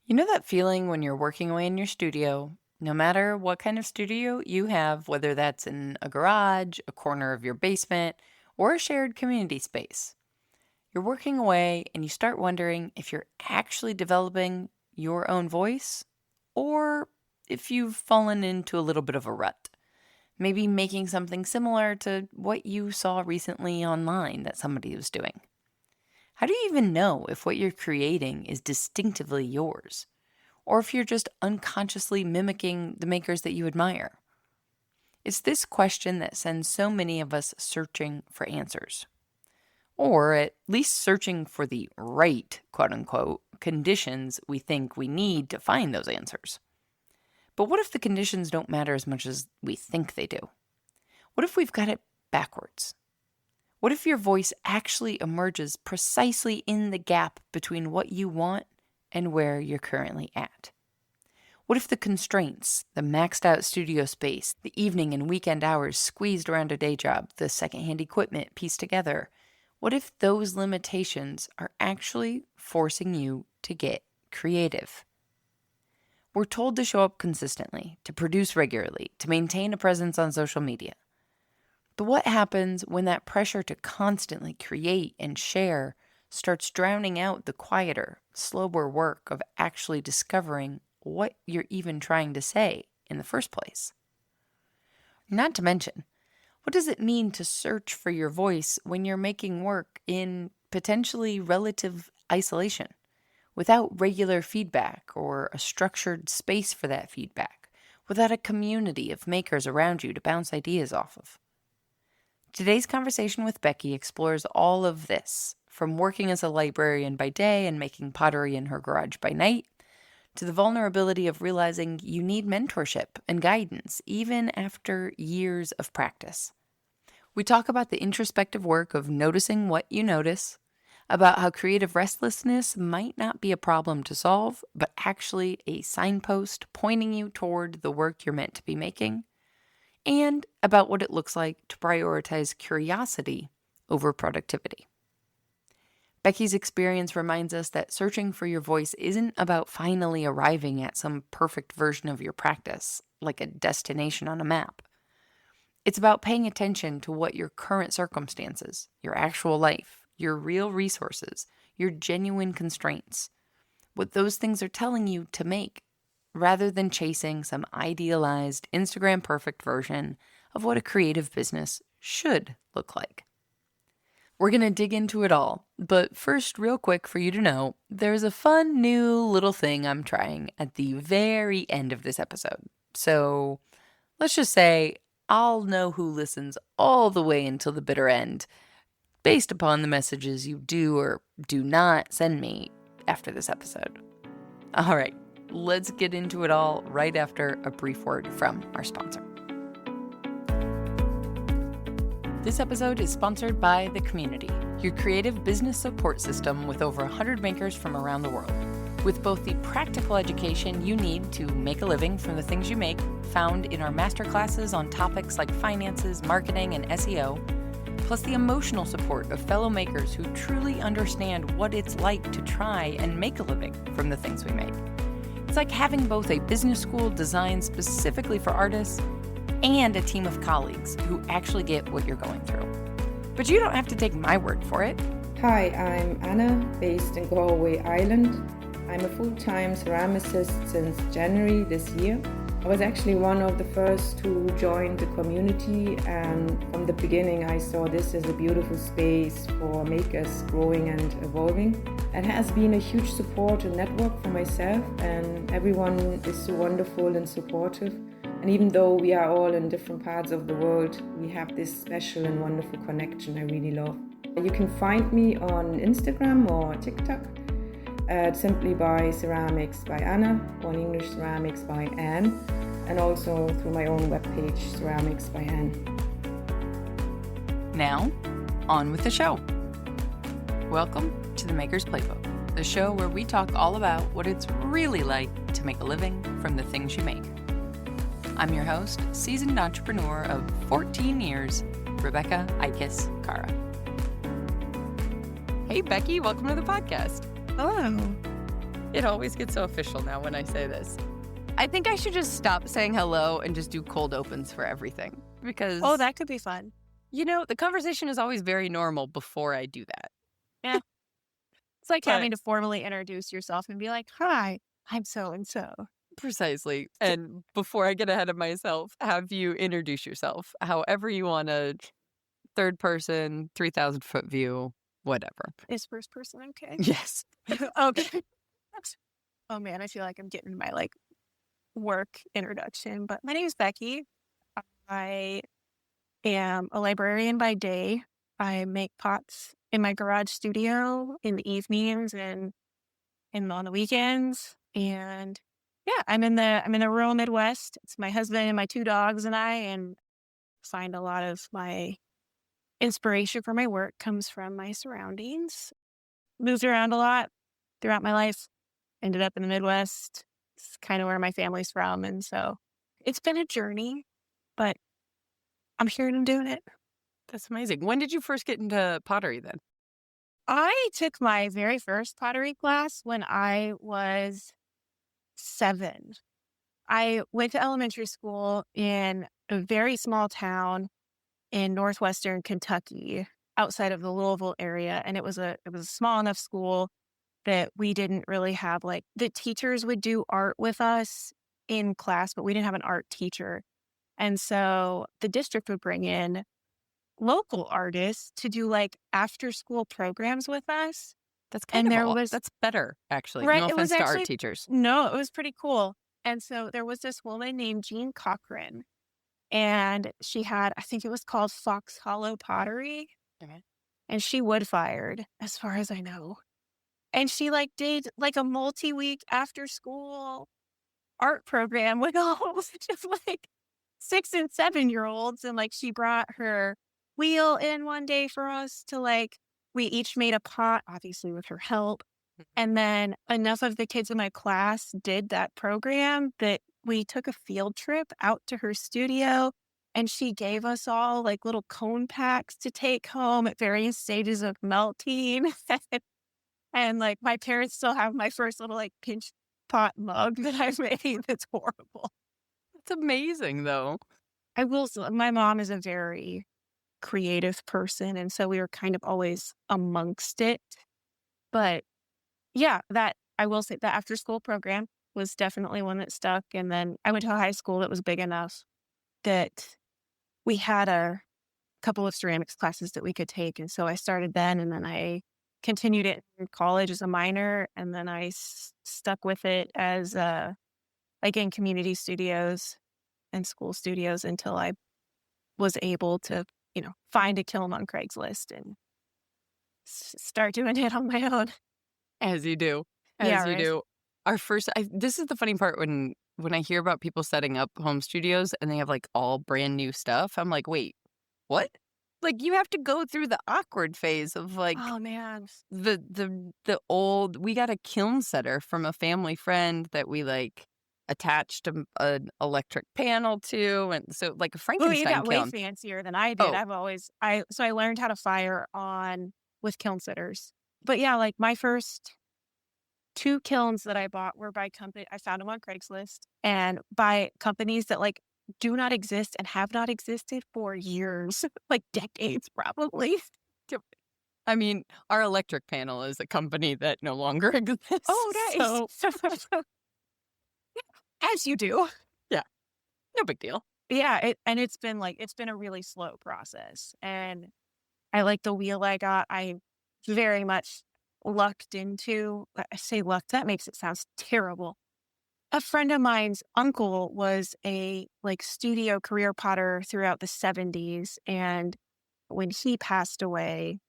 You know that feeling when you're working away in your studio, no matter what kind of studio you have, whether that's in a garage, a corner of your basement, or a shared community space? You're working away and you start wondering if you're actually developing your own voice or if you've fallen into a little bit of a rut. Maybe making something similar to what you saw recently online that somebody was doing. How do you even know if what you're creating is distinctively yours? Or if you're just unconsciously mimicking the makers that you admire? It's this question that sends so many of us searching for answers, or at least searching for the right, quote unquote, conditions we think we need to find those answers. But what if the conditions don't matter as much as we think they do? What if we've got it backwards? What if your voice actually emerges precisely in the gap between what you want and where you're currently at? What if the constraints, the maxed out studio space, the evening and weekend hours squeezed around a day job, the secondhand equipment pieced together, what if those limitations are actually forcing you to get creative? We're told to show up consistently, to produce regularly, to maintain a presence on social media. But what happens when that pressure to constantly create and share starts drowning out the quieter, slower work of actually discovering what you're even trying to say in the first place? Not to mention, what does it mean to search for your voice when you're making work in potentially relative isolation, without regular feedback or a structured space for that feedback, without a community of makers around you to bounce ideas off of? Today's conversation with Becky explores all of this, from working as a librarian by day and making pottery in her garage by night, to the vulnerability of realizing you need mentorship and guidance even after years of practice. We talk about the introspective work of noticing what you notice, about how creative restlessness might not be a problem to solve, but actually a signpost pointing you toward the work you're meant to be making, and about what it looks like to prioritize curiosity over productivity. Becky's experience reminds us that searching for your voice isn't about finally arriving at some perfect version of your practice, like a destination on a map. It's about paying attention to what your current circumstances, your actual life, your real resources, your genuine constraints, what those things are telling you to make, rather than chasing some idealized Instagram perfect version of what a creative business should look like. We're going to dig into it all, but first, real quick for you to know, there's a fun new little thing I'm trying at the very end of this episode. So let's just say I'll know who listens all the way until the bitter end based upon the messages you do or do not send me after this episode. All right. Let's get into it all right after a brief word from our sponsor. This episode is sponsored by The Community, your creative business support system with over 100 makers from around the world. With both the practical education you need to make a living from the things you make, found in our masterclasses on topics like finances, marketing, and SEO, plus the emotional support of fellow makers who truly understand what it's like to try and make a living from the things we make. It's like having both a business school designed specifically for artists and a team of colleagues who actually get what you're going through. But you don't have to take my word for it. Hi, I'm Anna, based in Galway, Ireland. I'm a full-time ceramicist since January this year. I was actually one of the first to join the community, and from the beginning I saw this as a beautiful space for makers growing and evolving. It has been a huge support and network for myself, and everyone is so wonderful and supportive. And even though we are all in different parts of the world, we have this special and wonderful connection I really love. You can find me on Instagram or TikTok, simply by Ceramics by Anna, or in English Ceramics by Anne, and also through my own webpage, Ceramics by Anne. Now, on with the show. Welcome to the Maker's Playbook, the show where we talk all about what it's really like to make a living from the things you make. I'm your host, seasoned entrepreneur of 14 years, Rebecca Ikes Cara. Hey, Becky, welcome to the podcast. Hello. It always gets so official now when I say this. I think I should just stop saying hello and just do cold opens for everything Oh, because, that could be fun. the conversation is always very normal before I do that. Yeah. It's like But having to formally introduce yourself and be like, "Hi, I'm so and so." precisely. And before I get ahead of myself, have you introduce yourself however you want to, third person, 3,000-foot view, whatever. Is first person okay? Yes. Okay. Oh man, I feel like I'm getting my like work introduction, but my name is Becky. I am a librarian by day. I make pots in my garage studio in the evenings and on the weekends. And yeah, I'm in the rural Midwest. It's my husband and my two dogs and I, and find a lot of my inspiration for my work comes from my surroundings. Moved around a lot throughout my life. Ended up in the Midwest. It's kind of where my family's from, and so it's been a journey, but I'm here and I'm doing it. That's amazing. When did you first get into pottery then? I took my very first pottery class when I was 7. I went to elementary school in a very small town in northwestern Kentucky, outside of the Louisville area, and it was a small enough school that we didn't really have like the teachers would do art with us in class, but we didn't have an art teacher. And so the district would bring in local artists to do like after school programs with us. That's kind And of there all. was That's better, actually. right, No it was offense to art actually teachers. no, it was pretty cool. And so there was this woman named Jean Cochran, and she had, I think it was called Fox Hollow Pottery, Okay. and she wood fired, as far as I know. And she like did like a multi-week after school art program with a whole bunch of like 6 and 7 year olds. And like she brought her wheel in one day for us to like, we each made a pot, obviously with her help. And then enough of the kids in my class did that program that we took a field trip out to her studio, and she gave us all like little cone packs to take home at various stages of melting. And like my parents still have my first little like pinch pot mug that I made that's horrible. That's amazing, though. I will s My mom is a very creative person, and so we were kind of always amongst it. But yeah, that I will say the after school program was definitely one that stuck, and then I went to a high school that was big enough that we had a couple of ceramics classes that we could take, and so I started then, and then I continued it in college as a minor, and then I stuck with it as, like, in community studios and school studios until I was able to, find a kiln on Craigslist and start doing it on my own. As you do. Yeah, As you right. do. This is the funny part when I hear about people setting up home studios and they have, like, all brand new stuff, I'm like, "Wait, what?" Like, you have to go through the awkward phase of, like, Oh, man. the old we got a kiln setter from a family friend that we, like, attached an electric panel to, and so like a Oh, you Frankenstein got way kiln. fancier than I did. Oh, I've always I so I learned how to fire on with kiln sitters. But yeah, like my first 2 kilns that I bought were by company I found them on Craigslist and by companies that like do not exist and have not existed for years, like decades probably. yep. I mean, our electric panel is a company that no longer Oh, exists, nice. so As you do. yeah, no big deal. Yeah, it's been a really slow process, and I like the wheel I got. I very much lucked into I say lucked, that makes it sound terrible. A friend of mine's uncle was a, like, studio career potter throughout the '70s, and when he passed away,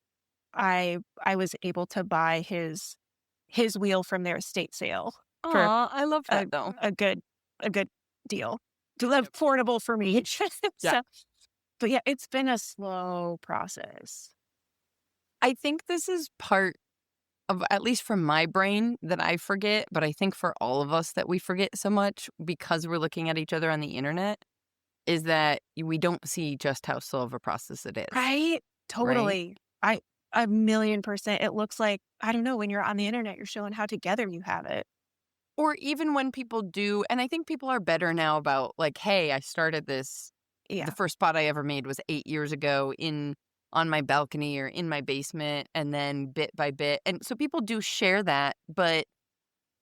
I was able to buy his wheel from their estate sale for Aw, I love a that though. a good a good deal. Yep. Affordable for me. Yeah. So but yeah, it's been a slow process. I think this is part of, at least from my brain, that I forget, but I think for all of us that we forget so much because we're looking at each other on the internet, is that we don't see just how slow of a process it is, Right? right? Totally. I 1,000,000%. It looks like, I don't know, when you're on the internet, you're showing how together you have it. Or even when people do, and I think people are better now about like, hey, I started this. The Yeah. first spot I ever made was 8 years ago on my balcony or in my basement, and then bit by bit. And so people do share that, but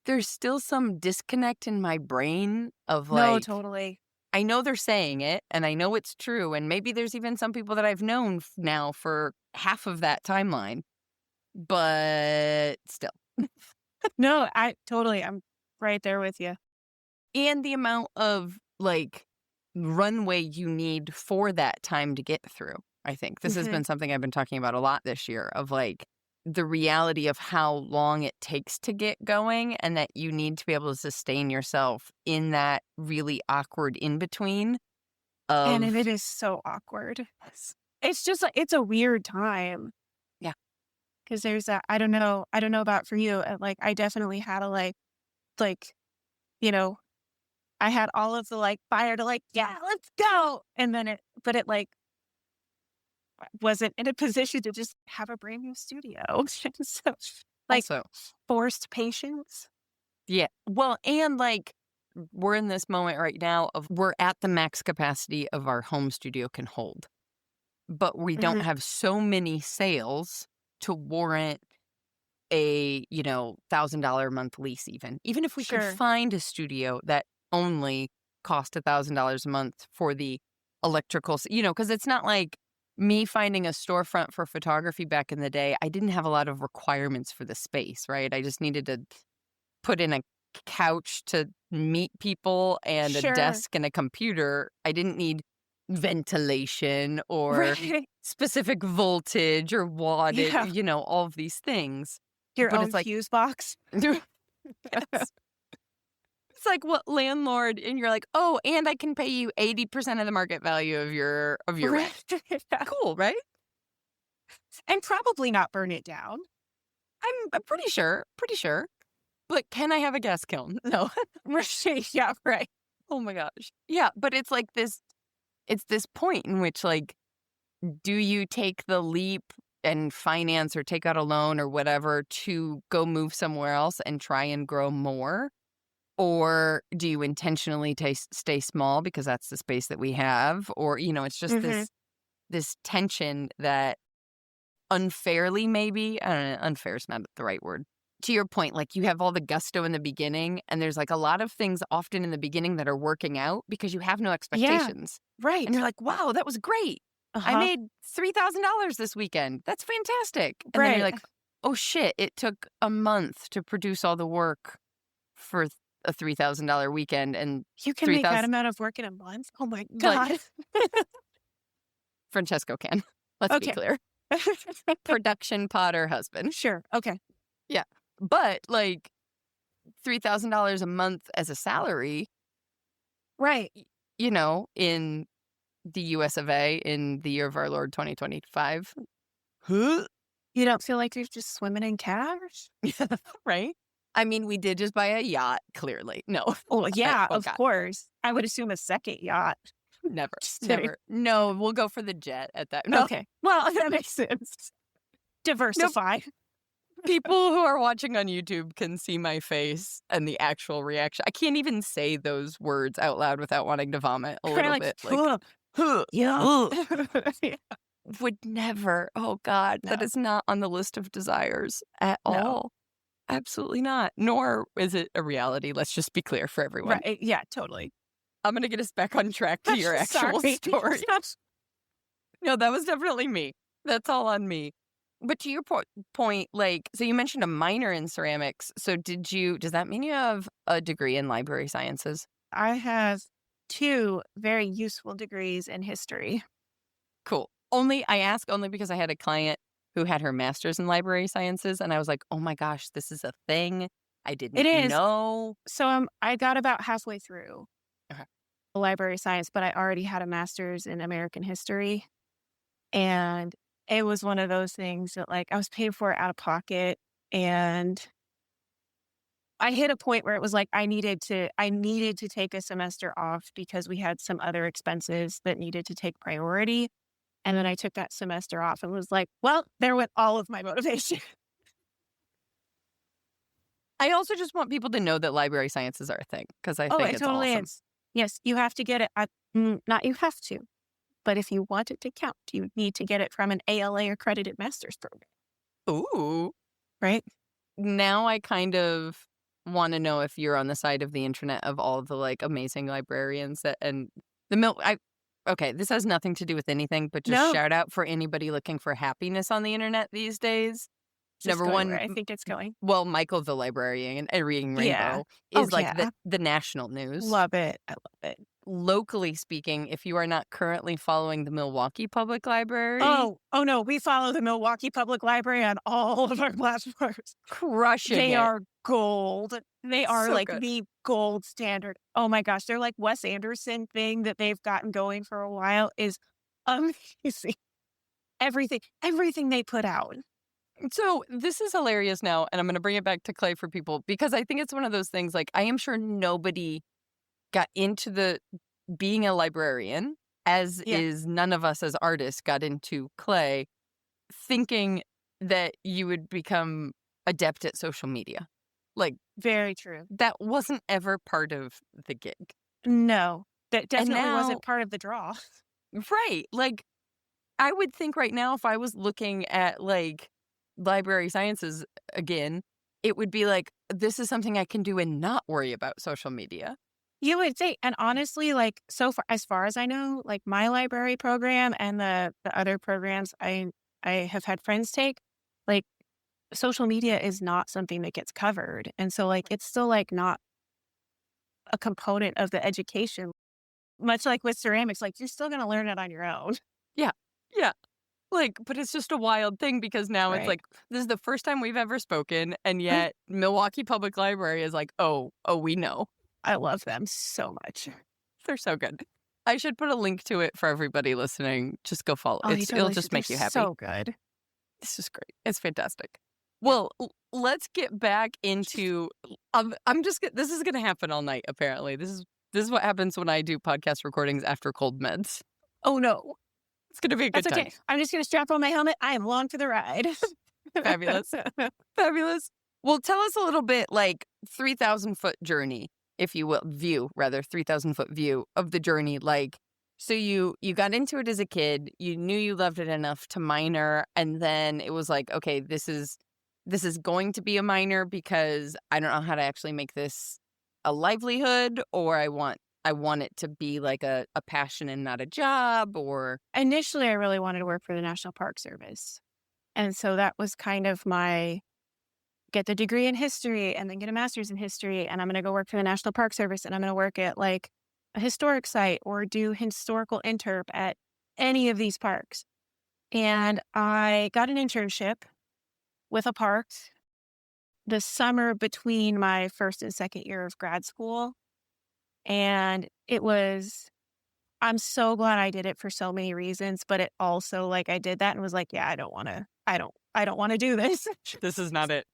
there's still some disconnect in my brain of No, like, totally. I know they're saying it and I know it's true. And maybe there's even some people that I've known now for half of that timeline, but still. No, I'm right there with you. And the amount of like runway you need for that time to get through. I think this has Mhm. been something I've been talking about a lot this year of like the reality of how long it takes to get going and that you need to be able to sustain yourself in that really awkward in between And it of is so awkward. It's just like it's a weird time yeah. because there's that I don't know about for you, like, I definitely had a, like, you know, I had all of the, like, fire to, like, "Yeah, let's go," and then like, wasn't in a position to just have a brand new studio. So, like, Also, forced patience. yeah. Well, and like we're in this moment right now of we're at the max capacity of our home studio can hold, but we don't Mhm. have so many sales to warrant a, $1,000 a month lease even if we could Sure. find a studio that only cost $1,000 a month for the electrical, because it's not like me finding a storefront for photography back in the day. I didn't have a lot of requirements for the space, right? I just needed to put in a couch to meet people and a Sure. desk and a computer. I didn't need ventilation or Right. specific voltage or wattage, Yeah. all of these things. Your But own it's like, fuse box. yes. It's like what landlord and you're like, "Oh, and I can pay you 80% of the market value of your rent." Right. Yeah. Cool, right? And probably not burn it down. I'm pretty sure. But can I have a gas kiln? No. Right. Yeah, right. Oh my gosh. Yeah, but it's this point in which like, do you take the leap and finance or take out a loan or whatever to go move somewhere else and try and grow more? Or do you intentionally stay small because that's the space that we have? Or, it's just Mhm. this tension that unfairly maybe, I don't know, unfair is not the right word. To your point, like you have all the gusto in the beginning, and there's like a lot of things often in the beginning that are working out because you have no Yeah. expectations. And you're Right. like, wow, that was great. I Uh-huh. made $3,000 this weekend. That's fantastic. And then you're Right. like, oh shit, it took a month to produce all the work for a $3,000 weekend and You can make that 3,000 amount of work in a month? Oh my like god. Francesco can. Let's be Okay. clear. Production potter husband. Sure. Okay. Yeah. But like $3,000 a month as a salary, Right. in the US of A in the year of our Lord 2025. Huh? You don't feel like you're just swimming in cash? Right? I mean, we did just buy a yacht, clearly. No. Oh, yeah, Oh of god. course. I would assume a second yacht. Never. Just kidding. Never. No, we'll go for the jet at that. No. Okay. Well, that makes sense. No, Diversify. people who are watching on YouTube can see my face and the actual reaction. I can't even say those words out loud without wanting to vomit a Kinda little like, bit. Like, "Huh, huh, yeah." ugh, Yeah. would never. Oh God, that No. is not on the list of desires at No. all. Absolutely not. Nor is it a reality. Let's just be clear for everyone. Right, yeah, totally. I'm going to get us back on track to your actual Sorry. story. No, that was definitely me. That's all on me. But to your point, like, so you mentioned a minor in ceramics. So does that mean you have a degree in library sciences? I have 2 very useful degrees in history. Cool. I ask only because I had a client who had her master's in library sciences, and I was like, oh my gosh, this is a thing. I It didn't is. know. So, I got about halfway through Okay. library science, but I already had a master's in American history, and it was one of those things that, like, I was paying for it out of pocket, and I hit a point where it was like I needed to take a semester off because we had some other expenses that needed to take priority, and then I took that semester off and was like, "Well, there went all of my motivation." I also just want people to know that library sciences are a thing because I Oh, think it it's totally awesome. is. Yes, you have to get it. Not you have to, but if you want it to count, you need to get it from an ALA accredited master's program, Ooh. right? Now I kind of want to know if you're on the side of the internet of all the like amazing librarians that and the mill I okay, this has nothing to do with anything, but just No, shout out for anybody looking for happiness on the internet these days. is this Number going where one, I think it's going? well, Michael the librarian and Reading Yeah. Rainbow Oh, is like yeah. the national news. Love it. I love it. Locally speaking, if you are not currently following the Milwaukee Public Library, Oh no, we follow the Milwaukee Public Library on all of our platforms. crushing They it. are gold. They are So like good. the gold standard. Oh my gosh, they're like Wes Anderson thing that they've gotten going for a while is amazing. Everything they put out. So this is hilarious now, and I'm going to bring it back to Clay for people because I think it's one of those things. Like I am sure nobody got into the being a librarian, as Yeah, is none of us as artists got into Clay, thinking that you would become adept at social media. Like very true. that wasn't ever part of the gig, No, that and definitely now, wasn't part of the draw. right? Like I would think right now, if I was looking at like library sciences again, it would be like, this is something I can do and not worry about social media. You would think, and honestly, like so far as I know, like my library program and the other programs I have had friends take, like social media is not something that gets covered, and so like it's still like not a component of the education. Much like with ceramics, like you're still going to learn it on your own, Yeah. Yeah. Like, but it's just a wild thing because now it's right? like, this is the first time we've ever spoken. And yet Milwaukee Public Library is like, oh, we know. I love them so much. They're so good. I should put a link to it for everybody listening. Just go follow. Oh, you It'll totally should. just They're make you happy. so good. This is great. It's fantastic. Yeah. Well, let's get back into. I'm just. This is going to happen all night. Apparently, this is what happens when I do podcast recordings after cold meds. Oh no, It's going to be a good that's time. okay. I'm just going to strap on my helmet. I am along for the ride. Fabulous. Fabulous. Well, tell us a little bit, like 3,000-foot journey, if you will, view rather 3,000-foot view of the journey. Like, so you got into it as a kid, you knew you loved it enough to minor, and then it was like, okay, this is going to be a minor because I don't know how to actually make this a livelihood, or I want it to be like a passion and not a job, or Initially, I really wanted to work for the National Park Service. And so that was kind of my get the degree in history and then get a master's in history. And I'm going to go work for the National Park Service and I'm going to work at like a historic site or do historical interp at any of these parks. And I got an internship with a park the summer between my first and second year of grad school. And I'm so glad I did it for so many reasons, but it also like I did that and was like, yeah, I don't want to do this. this is not it.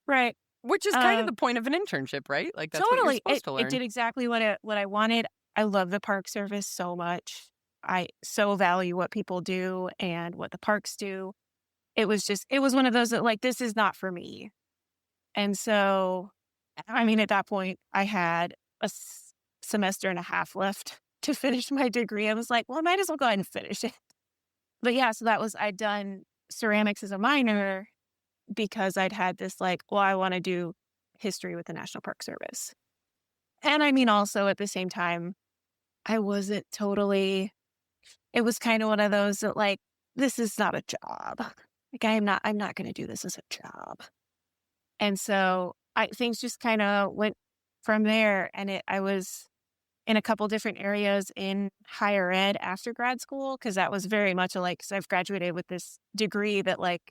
Right. Which is kind of the point of an internship, right? Like that's what you're Totally. supposed to It learn. did exactly what I wanted. I love the Park Service so much. I so value what people do and what the parks do. It was one of those that like, this is not for me. And so, I mean, at that point, I had a semester and a half left to finish my degree. I was like, well, I might as well go ahead and finish it. But yeah, so I'd done ceramics as a minor because I'd had this like, well, I want to do history with the National Park Service. And I mean, also at the same time, I wasn't totally, it was kind of one of those that like, this is not a job. Like I'm not going to do this as a job. And so things just kind of went from there. And I was in a couple different areas in higher ed after grad school, because that was very much like, because I've graduated with this degree that like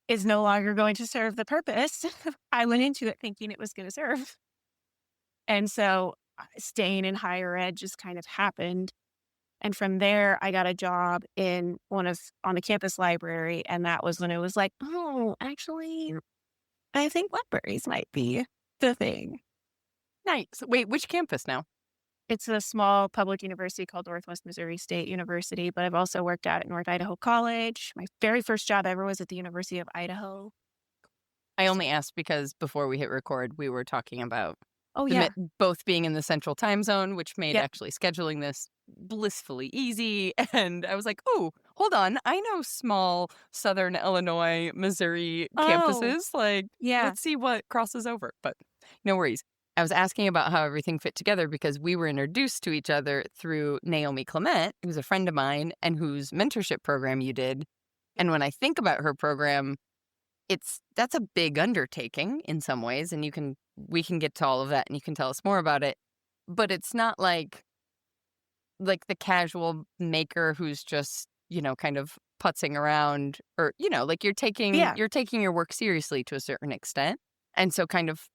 is no longer going to serve the purpose. I went into it thinking it was going to serve. And so staying in higher ed just kind of happened. And from there, I got a job on the campus library. And that was when it was like, oh, actually, I think libraries might be the thing. Nice. Wait, which campus now? It's a small public university called Northwest Missouri State University, but I've also worked out at North Idaho College. My very first job ever was at the University of Idaho. I only asked because before we hit record, we were talking about Oh, the yeah. both being in the central time zone, which made Yep. actually scheduling this blissfully easy. And I was like, oh, hold on. I know small Southern Illinois, Missouri Oh, campuses. Like, yeah. let's see what crosses over. But no worries. I was asking about how everything fit together because we were introduced to each other through Naomi Clement, who's a friend of mine and whose mentorship program you did. And when I think about her program, that's a big undertaking in some ways, and we can get to all of that, and you can tell us more about it, but it's not like the casual maker who's just, kind of putzing around or, like Yeah. you're taking your work seriously to a certain extent, and so kind of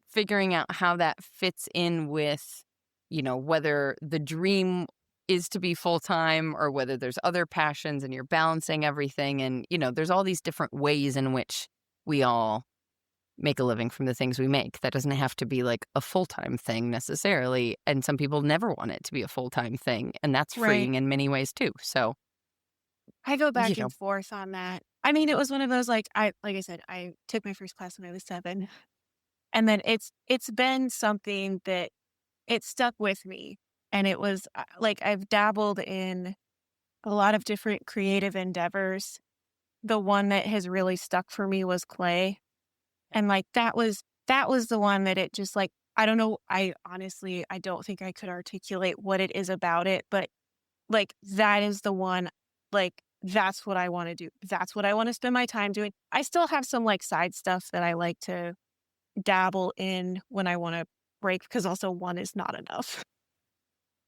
figuring out how that fits in with, whether the dream is to be full-time or whether there's other passions and you're balancing everything and, there's all these different ways in which we all make a living from the things we make. That doesn't have to be like a full-time thing necessarily, and some people never want it to be a full-time thing, and that's Right. freeing in many ways too. So, I go you back know, and forth on that. I mean, it was one of those, like I said, I took my first class when I was 7, and then it's been something that it stuck with me, and it was, like, I've dabbled in a lot of different creative endeavors. The one that has really stuck for me was clay, and, like, that was the one that it just, like, I don't know, I honestly, I don't think I could articulate what it is about it, but, like, that is the one, like, that's what I wanna do. That's what I wanna spend my time doing. I still have some, like, side stuff that I like to dabble in when I wanna break, because also one is not enough.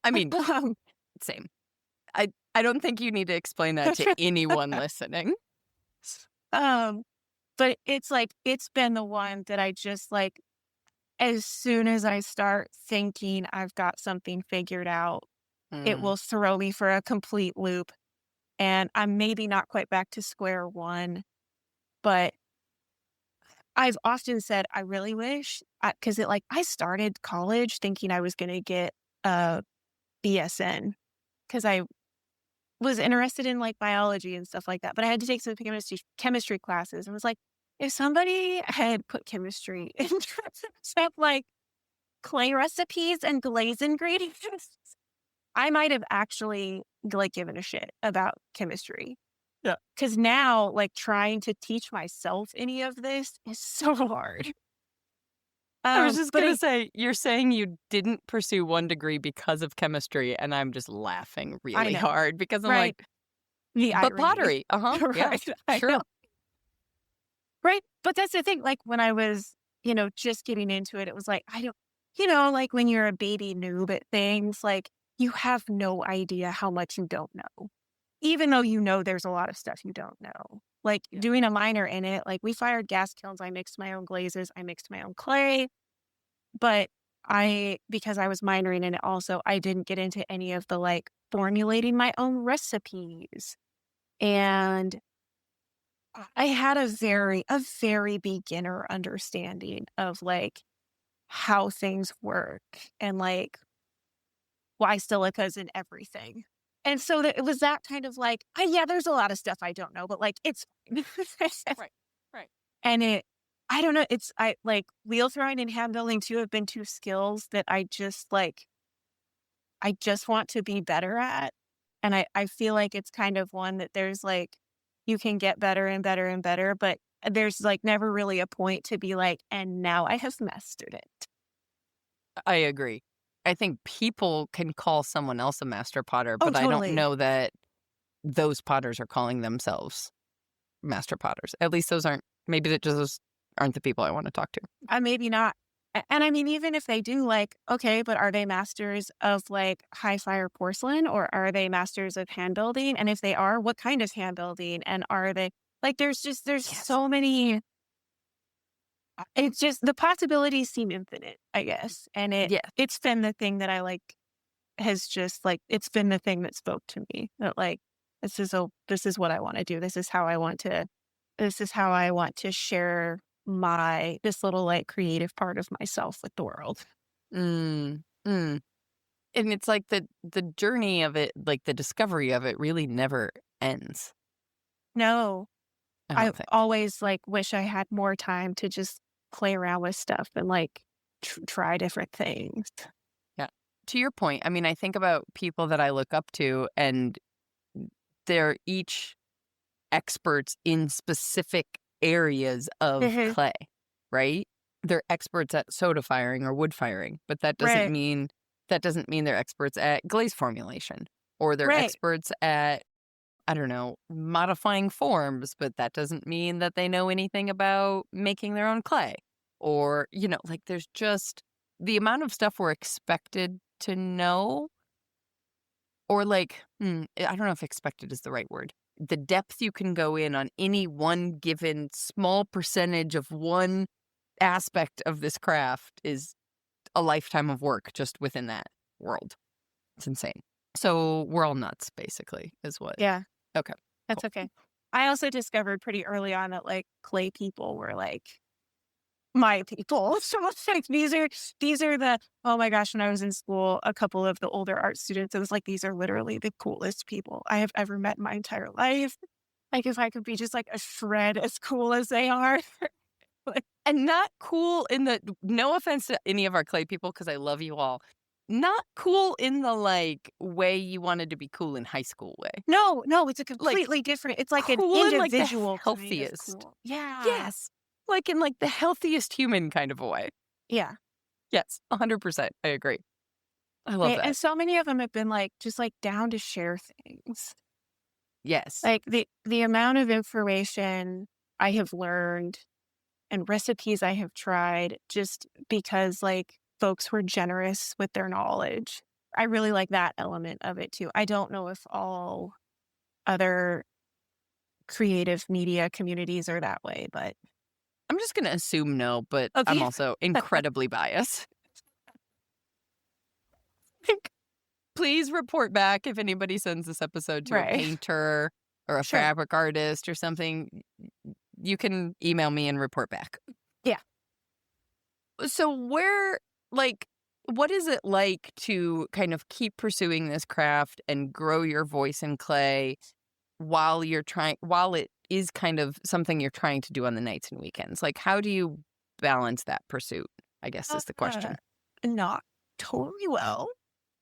I mean, Um, same. I don't think you need to explain that to anyone listening. um, but it's like, it's been the one that I just, like, as soon as I start thinking I've got something figured out, it Mm, will throw me for a complete loop, and I'm maybe not quite back to square one, but I've often said I really wish, because it, like, I started college thinking I was gonna get a BSN because I was interested in, like, biology and stuff like that, but I had to take some chemistry classes and was like, if somebody had put chemistry in terms of, like, clay recipes and glaze ingredients, I might have actually, like, given a shit about chemistry. yeah. Because now, like, trying to teach myself any of this is so hard. I was just But gonna I say, you're saying you didn't pursue one degree because of chemistry, and I'm just laughing I really know, hard because I'm right? like, The but irony. pottery, uh-huh, yeah, Right, I know. sure. Right, but that's the thing, like, when I was, just getting into it, it was like, I don't, like, when you're a baby noob at things, like, you have no idea how much you don't know, even though there's a lot of stuff you don't know. Like, Yeah. doing a minor in it, like, we fired gas kilns, I mixed my own glazes, I mixed my own clay, but because I was minoring in it also, I didn't get into any of the, like, formulating my own recipes, and I had a very beginner understanding of, like, how things work and, like, why silica's in everything. And so that it was that kind of like, yeah, there's a lot of stuff I don't know, but, like, it's fine." Right, right. And I don't know, I like, wheel throwing and hand building too have been 2 skills that I just want to be better at. And I feel like it's kind of one that there's, like, you can get better and better and better, but there's, like, never really a point to be like, "And now I have mastered it." I agree. I think people can call someone else a master potter, Oh, but I don't totally. know that those potters are calling themselves master potters. At least those aren't maybe that just those aren't the people I wanna talk to. Maybe not. And I mean, even if they do, like, okay, but are they masters of, like, high fire porcelain, or are they masters of hand building? And if they are, what kind of hand building? And are they, like, there's Yes. so many, it's just the possibilities seem infinite, I guess. And Yeah. it's been the thing that I, like, has just, like, it's been the thing that spoke to me that, like, this is what I wanna do. This is how I want to share this little, like, creative part of myself with the world. Mm, mm. And it's like the journey of it, like, the discovery of it really never ends. No. I I don't think. always, like, wish I had more time to just play around with stuff and, like, try different things. Yeah. To your point, I mean, I think about people that I look up to, and they're each experts in specific areas of Mhm. clay, right? They're experts at soda firing or wood firing, but Right. that doesn't mean they're experts at glaze formulation, or they're Right. experts at, I don't know, modifying forms, but that doesn't mean that they know anything about making their own clay. Or, like there's just the amount of stuff we're expected to know, or like, I don't know if expected is the right word. The depth you can go in on any one given small percentage of one aspect of this craft is a lifetime of work just within that world. It's insane. So we're all nuts, basically, is what. Yeah, Okay, that's cool. okay. I also discovered pretty early on that, like, clay people were, like, my people. So it's like these are the oh my gosh, when I was in school, a couple of the older art students, it was like, these are literally the coolest people I have ever met in my entire life. Like, if I could be just, like, a shred as cool as they are. Like, And not cool in the no offense to any of our clay people, because I love you all. Not cool in the, like, way you wanted to be cool in high school way. no, no, it's a Like, completely different it's like an cool in, like, the individual kind of healthiest. cool. Yeah. Yes. Like, in, like, the healthiest human kind of a way. Yeah. Yes, 100%, I agree. I love And that. so many of them have been, like, just, like, down to share things. Yes. Like, the amount of information I have learned and recipes I have tried just because, like, folks were generous with their knowledge. I really like that element of it too. I don't know if all other creative media communities are that way, but I'm just gonna assume no, but I'm okay. also incredibly biased. Please report back if anybody sends this episode to a Right. painter or a Sure. fabric artist or something. You can email me and report back. Yeah. So like, what is it like to kind of keep pursuing this craft and grow your voice in clay while it is kind of something you're trying to do on the nights and weekends? Like, how do you balance that pursuit, I guess is the Uh, question. not totally well.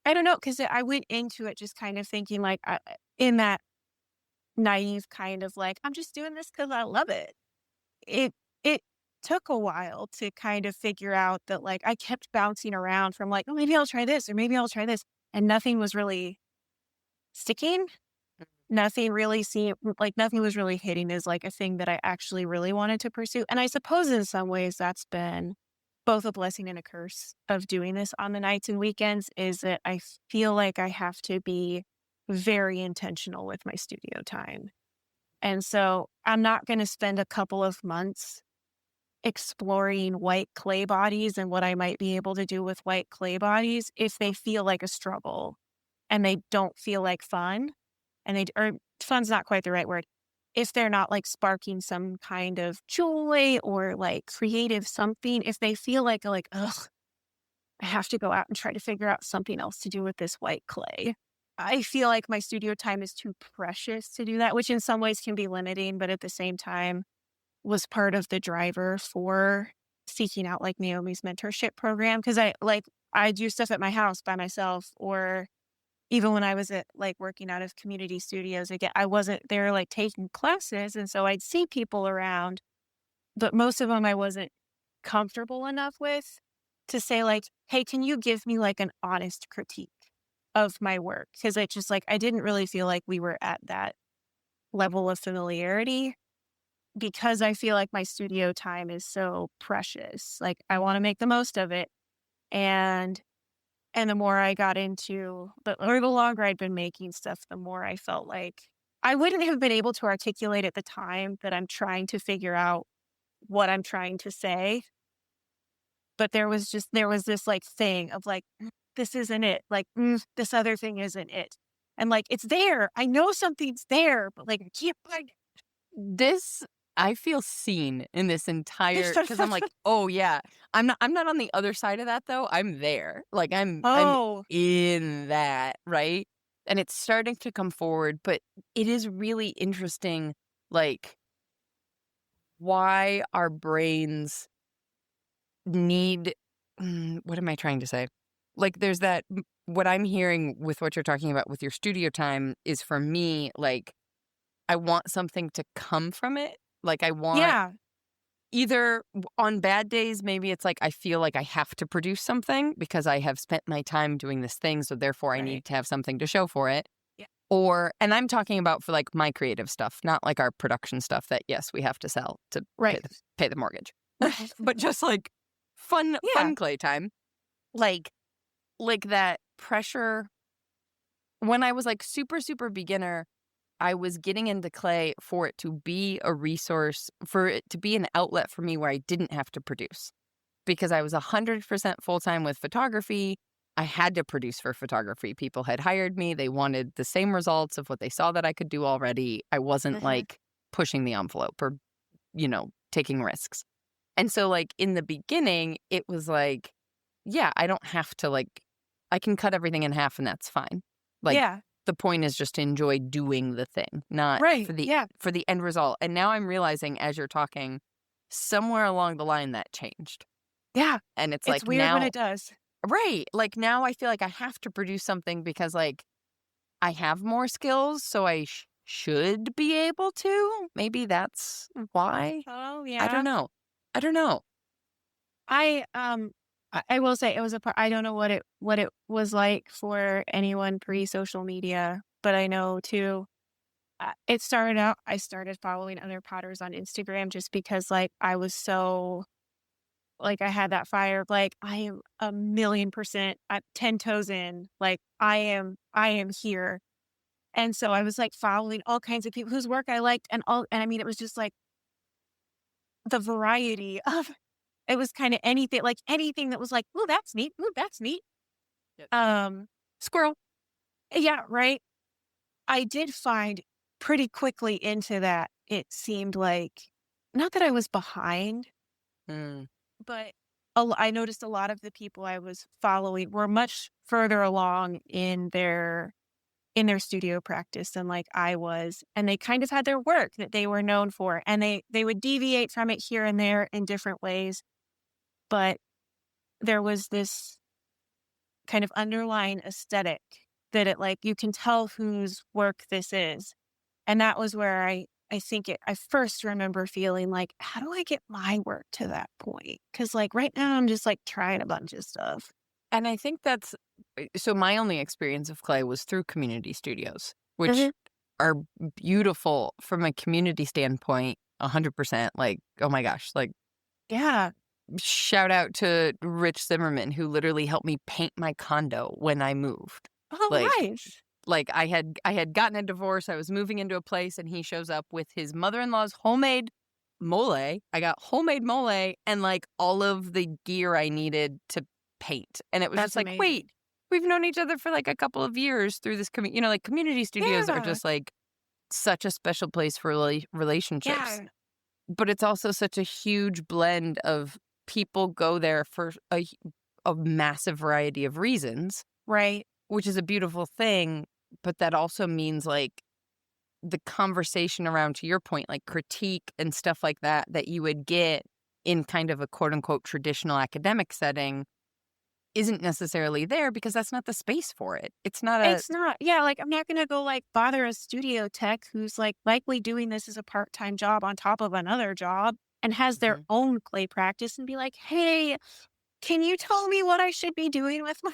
I don't know because I went into it just kind of thinking like in that naive kind of like, I'm just doing this because I love it. It took a while to kind of figure out that, like, I kept bouncing around from, like, "Oh, maybe I'll try this, or maybe I'll try this," and nothing was really sticking. Nothing really seemed like nothing was really hitting as, like, a thing that I actually really wanted to pursue, and I suppose in some ways that's been both a blessing and a curse of doing this on the nights and weekends, is that I feel like I have to be very intentional with my studio time, and so I'm not gonna spend a couple of months exploring white clay bodies and what I might be able to do with white clay bodies if they feel like a struggle and they don't feel like fun and or fun's not quite the right word. If they're not like sparking some kind of joy or like creative something, if they feel like, ugh, I have to go out and try to figure out something else to do with this white clay. I feel like my studio time is too precious to do that, which in some ways can be limiting, but at the same time, was part of the driver for seeking out, like, Naomi's mentorship program because I do stuff at my house by myself or even when I was at, like, working out of community studios, again, I wasn't there, like, taking classes, and so I'd see people around, but most of them I wasn't comfortable enough with to say, like, "Hey, can you give me, like, an honest critique of my work?" Because I just, like I didn't really feel like we were at that level of familiarity because I feel like my studio time is so precious, like, I wanna make the most of it, and the more I got into the longer I'd been making stuff, the more I felt like I wouldn't have been able to articulate at the time that I'm trying to figure out what I'm trying to say, but there was this, like, thing of, like, this isn't it," like, this other thing isn't it," and, like, it's there, I know something's there, but, like, I can't find This I feel seen in this entire, because 'cause I'm it. like, "Oh, yeah." I'm not on the other side of that, though, I'm there. Like, I'm Oh, in that, right? And it's starting to come forward, but it is really interesting, like, why our brains need what am I trying to say? Like, there's that what I'm hearing with what you're talking about with your studio time is for me, like, I want something to come from it. Like, I want Yeah, either on bad days, maybe it's like I feel like I have to produce something because I have spent my time doing this thing, so therefore I right. need to have something to show for it. Yeah, Or and I'm talking about for, like, my creative stuff, not, like, our production stuff that, yes, we have to sell to right. pay the mortgage. Right. But just, like, Yeah, fun clay time. Like that pressure when I was, like, super beginner, I was getting into clay for it to be a resource, for it to be an outlet for me where I didn't have to produce. Because I was 100% full-time with photography, I had to produce for photography. People had hired me, they wanted the same results of what they saw that I could do already. I wasn't, mhm, like, pushing the envelope or, taking risks. And so, like, in the beginning, it was like, yeah, I don't have to, like I can cut everything in half and that's fine. Like, yeah, the point is just to enjoy doing the thing, not right, yeah, for the end result. And now I'm realizing as you're talking, somewhere along the line that changed. yeah. And it's It's like weird when now it does. right, like, now I feel like I have to produce something because, like, I have more skills, so I should be able to? Maybe that's why? Oh, I don't yeah. know. I don't know. I will say it was a part. I don't know what it was like for anyone pre-social media, but I know too, it started out I started following other potters on Instagram just because, like, I was so like, I had that fire of, like, I am a million percent, 10 toes in, like, I am here. And so I was, like, following all kinds of people whose work I liked and I mean, it was just, like, the variety of it was kinda anything like, anything that was like, "Ooh, that's neat. Ooh, that's neat." Yep. Um, Squirrel. yeah, right? I did find pretty quickly into that, it seemed like not that I was behind, Mm, but I noticed a lot of the people I was following were much further along in their studio practice than like I was, and they kind of had their work that they were known for, and they would deviate from it here and there in different ways, but there was this kind of underlying aesthetic that it like you can tell whose work this is. And that was where I first remember feeling like, how do I get my work to that point? Because like right now I'm just like trying a bunch of stuff. and I think that's so my only experience of clay was through community studios, which Mhm. are beautiful from a community standpoint, 100%, like, oh my gosh, like, Yeah. shout out to Rich Zimmerman who literally helped me paint my condo when I moved. Oh, Like nice. I had gotten a divorce, I was moving into a place, and he shows up with his mother-in-law's homemade mole. I got homemade mole and, like, all of the gear I needed to paint, and it was That's just like, "Wait, amazing. we've known each other for, like, a couple of years through this like, community studios are Yeah. just, like, such a special place for relationships, Yeah. but it's also such a huge blend of people go there for a massive variety of reasons, Right. which is a beautiful thing, but that also means, like, the conversation around, to your point, like, critique and stuff like that, that you would get in kind of a quote unquote "traditional academic setting" isn't necessarily there because that's not the space for it. It's not a It's not. Yeah. Like I'm not going to go like bother a studio tech who's like likely doing this as a part-time job on top of another job and has their Mhm. own clay practice and be like, hey, can you tell me what I should be doing with my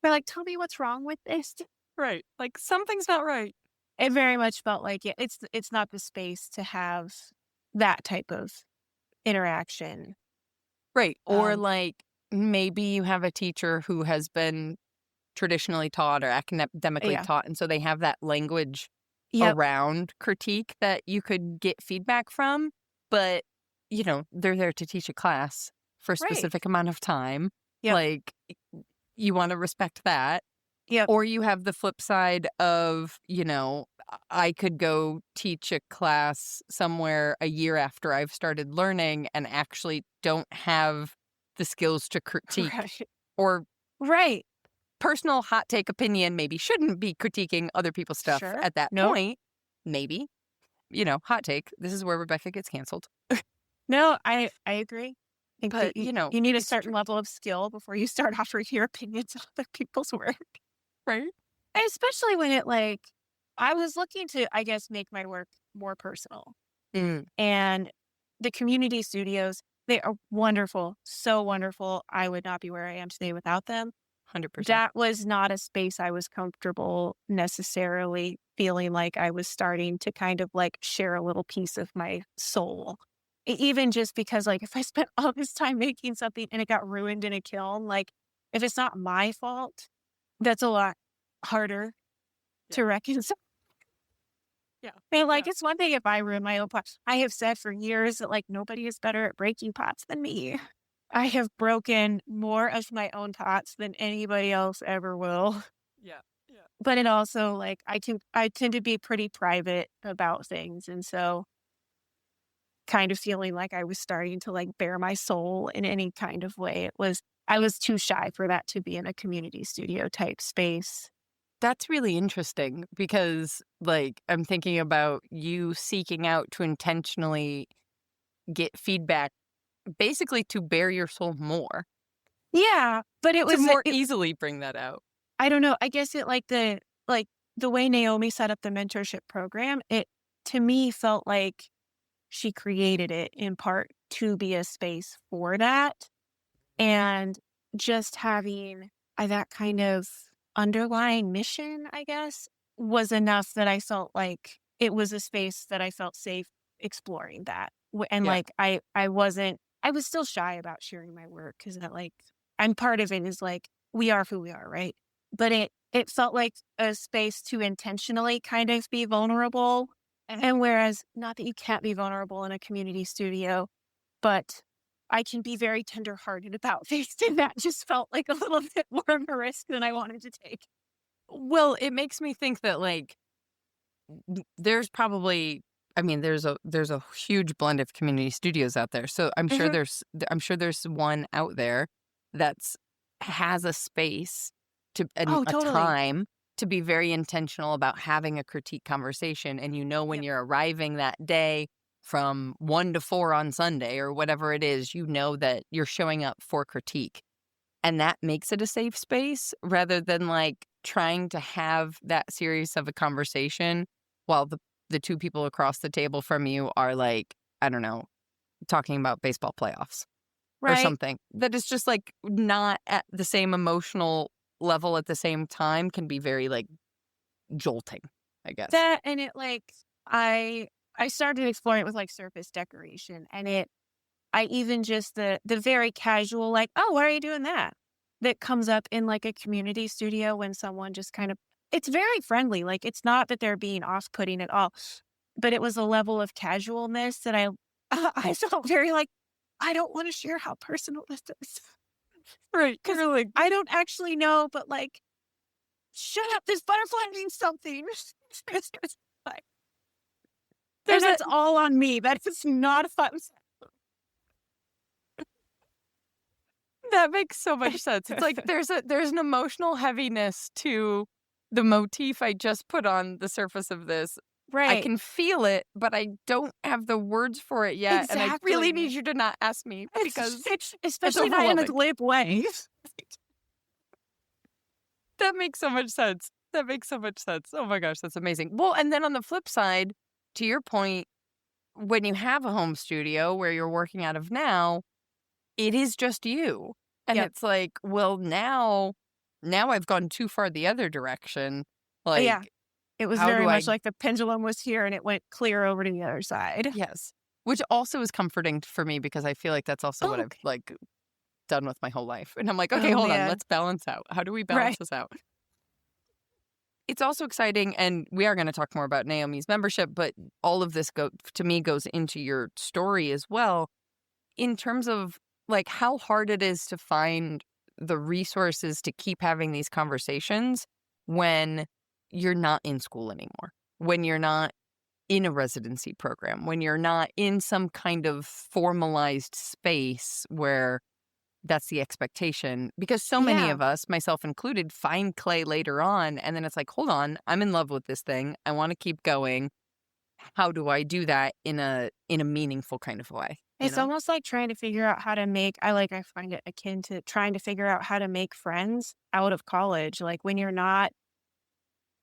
or like, tell me what's wrong with this? Right, like, something's not right. It very much felt like yeah, it's not the space to have that type of interaction. Right, or, Um, like, maybe you have a teacher who has been traditionally taught or academically yeah. taught, and so they have that language Yep. around critique that you could get feedback from, but, they're there to teach a class for a Right. specific amount of time, Yep. like, you wanna respect that, Yep. or you have the flip side of, I could go teach a class somewhere a year after I've started learning and actually don't have the skills to critique Right. or Right. personal hot take opinion, maybe shouldn't be critiquing other people's stuff Sure. at that Nope. point, maybe. hot take. This is where Rebecca gets canceled. No, I agree. I think But, that you need a it's certain true, level of skill before you start offering your opinions on other people's work. right? And especially when I was looking to, I guess, make my work more personal. Mm, And the community studios, they are wonderful, so wonderful. I would not be where I am today without them. 100%. That was not a space I was comfortable necessarily feeling like I was starting to kind of like share a little piece of my soul. Even just because, like, if I spent all this time making something and it got ruined in a kiln, like, if it's not my fault, that's a lot harder Yeah. to reconcile. Yeah. Like, Yeah. it's one thing if I ruin my own pot. I have said for years that, like, nobody is better at breaking pots than me. I have broken more of my own pots than anybody else ever will. Yeah. Yeah. But it also, like, I tend to be pretty private about things, and so kind of feeling like I was starting to, like, bare my soul in any kind of way, I was too shy for that to be in a community studio type space. That's really interesting because, like, I'm thinking about you seeking out to intentionally get feedback, basically to bare your soul more, Yeah, but it to was more it easily bring that out. I don't know, I guess like, the way Naomi set up the mentorship program, it to me felt like she created it in part to be a space for that. And just having that kind of underlying mission, I guess, was enough that I felt like it was a space that I felt safe exploring that. And Yeah. like I was still shy about sharing my work because that like I'm part of it is like we are who we are, right? But it felt like a space to intentionally kind of be vulnerable. And whereas not that you can't be vulnerable in a community studio, but I can be very tenderhearted about things, and that just felt like a little bit more of a risk than I wanted to take. Well, it makes me think that, like, there's probably, I mean, there's a huge blend of community studios out there. So Mhm. I'm sure there's one out there that's has a space to and Oh, a totally. time to be very intentional about having a critique conversation. And when Yep. you're arriving that day from 1 to 4 on Sunday or whatever it is, that you're showing up for critique. And that makes it a safe space rather than, like, trying to have that serious of a conversation while the 2 people across the table from you are, like, I don't know, talking about baseball playoffs or Right. something. That is just, like, not at the same emotional level at the same time can be very, like, jolting, I guess. That and it like I started exploring it with like surface decoration and I even just the very casual like, "Oh, why are you doing that?" That comes up in like a community studio when someone just kind of it's very friendly. Like it's not that they're being off-putting at all, but it was a level of casualness that I felt very like I don't want to share how personal this is Right, because you're like, I don't actually know, but like, shut up, this butterfly means something. Like, and there's a that's all on me. That is not a fun. that makes so much sense. It's like there's an emotional heaviness to the motif I just put on the surface of this. I Right. can feel it, but I don't have the words for it yet, and I really need Exactly. you to not ask me because It's it's especially not in a overwhelming. glib way. That makes so much sense. That makes so much sense. Oh my gosh, that's amazing. Well, and then on the flip side, to your point, when you have a home studio where you're working out of now, it is just you. And Yep. it's like, well, now I've gone too far the other direction. Yeah. Like, It was how very do I much like the pendulum was here and it went clear over to the other side. yes. Which also is comforting for me because I feel like that's also what Oh, I've, like, done with my whole life. And I'm like, "Okay, oh hold on, man. let's balance out. How do we balance Right. this out?" It's also exciting, and we are gonna talk more about Naomi's membership, but all of this to me goes into your story as well in terms of, like, how hard it is to find the resources to keep having these conversations when you're not in school anymore, when you're not in a residency program, when you're not in some kind of formalized space where that's the expectation. Because so many Yeah. of us, myself included, find clay later on, and then it's like, "Hold on, I'm in love with this thing. I wanna keep going. how do I do that in a meaningful kind of way, you It's know? almost like trying to figure out how to make I find it akin to trying to figure out how to make friends out of college, like, when you're not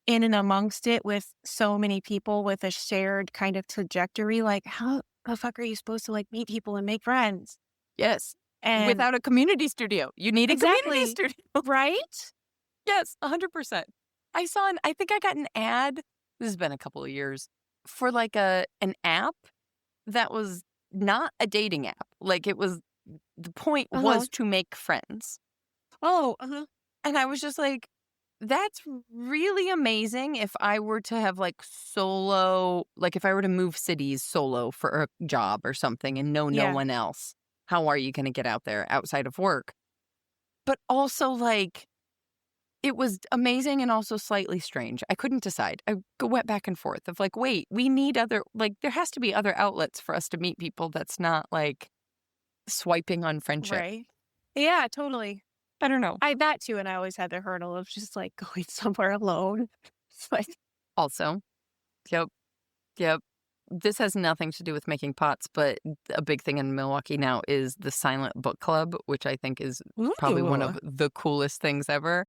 in and amongst it with so many people with a shared kind of trajectory, like, how the fuck are you supposed to, like, meet people and make friends? Yes. And Without a community studio. You need a community exactly, studio. right? Yes, 100%. I think I got an ad, this has been a couple of years, for like an app that was not a dating app. Like it was the point Uh-huh. was to make friends. Oh, uh-huh. And I was just like, that's really amazing if I were to have like solo, like if I were to move cities solo for a job or something and know no Yeah, one else. How are you going to get out there outside of work? But also like it was amazing and also slightly strange. I couldn't decide. Went back and forth of like, wait, we need other, like, there has to be other outlets for us to meet people that's not like swiping on friendship. right. Yeah, totally. I don't know. I that too, and I always had the hurdle of just, like, going somewhere alone. It's like Also, yep, yep. This has nothing to do with making pots, but a big thing in Milwaukee now is the silent book club, which I think is probably one ooh, of the coolest things ever.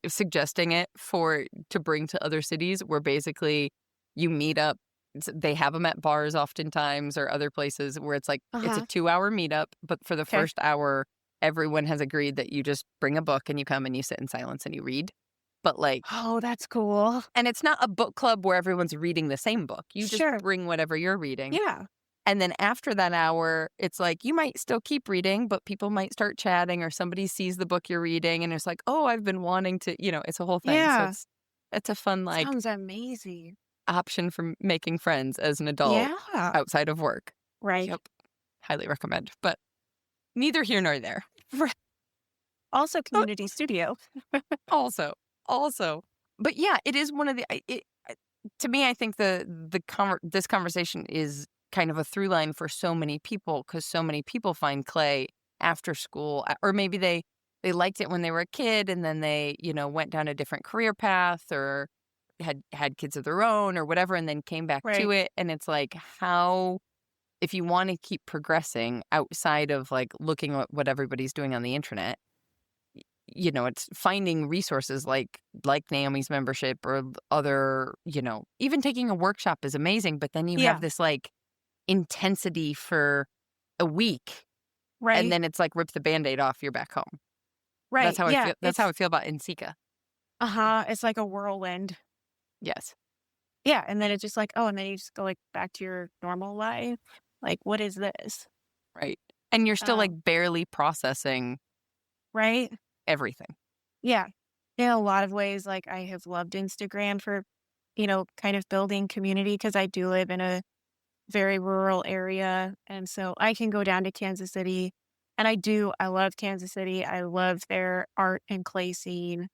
Suggesting it to bring to other cities where basically you meet up. They have them at bars oftentimes or other places where it's like it's a uh-huh, 2 hour meetup, but for the 'kay. first hour, everyone has agreed that you just bring a book and you come and you sit in silence and you read. But like, Oh, that's cool. and it's not a book club where everyone's reading the same book. You just Sure. bring whatever you're reading. Yeah, And then after that hour, it's like you might still keep reading, but people might start chatting or somebody sees the book you're reading and it's like, "Oh, I've been wanting to," it's a whole thing. So yeah. it's a fun like Sounds amazing. option for making friends as an adult Yeah, outside of work. right. Yep. Highly recommend. But neither here nor there. Right. Also But community studio. also, also. But yeah, it is one of the to me I think this conversation is kind of a through line for so many people cuz so many people find clay after school or maybe they liked it when they were a kid and then they, went down a different career path or had kids of their own or whatever and then came back to Right. it and it's like how if you want to keep progressing outside of like looking at what everybody's doing on the internet, it's finding resources like Naomi's membership or other, even taking a workshop is amazing, but then you have Yeah, this like intensity for a week and right, then it's like rip the band-aid off, you're back home. That's right. how I Yeah, feel. That's how I feel about Insika. it's like a whirlwind. Yes. Yeah, and then it's just like, oh, and then you just go, like, back to your normal life. Like, what is this? Right. And you're still Um, like barely processing right? everything. Yeah. In a lot of ways, like, I have loved Instagram for, kind of building community because I do live in a very rural area, and so I can go down to Kansas City, and I love Kansas City, I love their art and clay scene,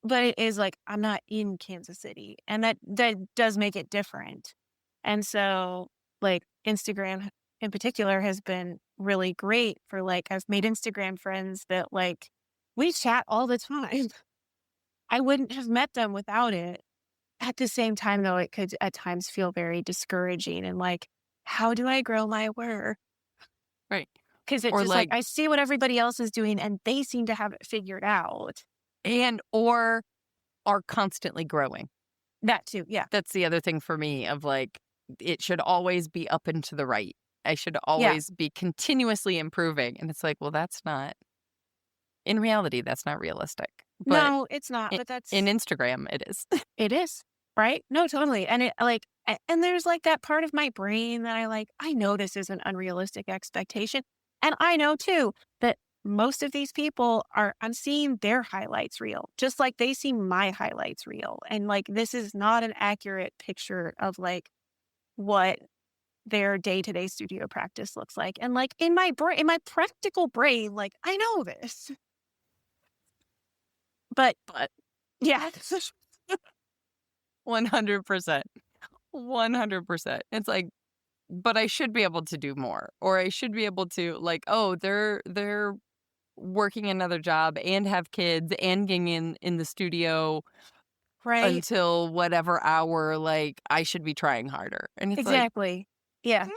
but it is like, I'm not in Kansas City, and that does make it different, and so, like, Instagram in particular has been really great for, like I've made Instagram friends that, like, we chat all the time. I wouldn't have met them without it. At the same time, though, it could at times feel very discouraging and like, how do I grow my work? Right. Because it's Or just like like I see what everybody else is doing and they seem to have it figured out. or are constantly growing. That too. Yeah. That's the other thing for me of like, it should always be up and to the right. I should Yeah. always be continuously improving. And it's like, well, in reality, that's not realistic. But No, it's not, in, but in that's Instagram, it is. it is. Right? No, totally. And it like and there's like that part of my brain that I know this is an unrealistic expectation. And I know too that most of these people I'm seeing their highlights reel, just like they see my highlights reel. And like this is not an accurate picture of like what their day-to-day studio practice looks like. And like in my practical brain, like I know this. But But yeah. 100%. 100%. It's like, but I should be able to do more. Or I should be able to like, oh, they're working another job and have kids and getting in the studio Right? until whatever hour, like, I should be trying harder. And it's like, Exactly. Yeah. "Mm,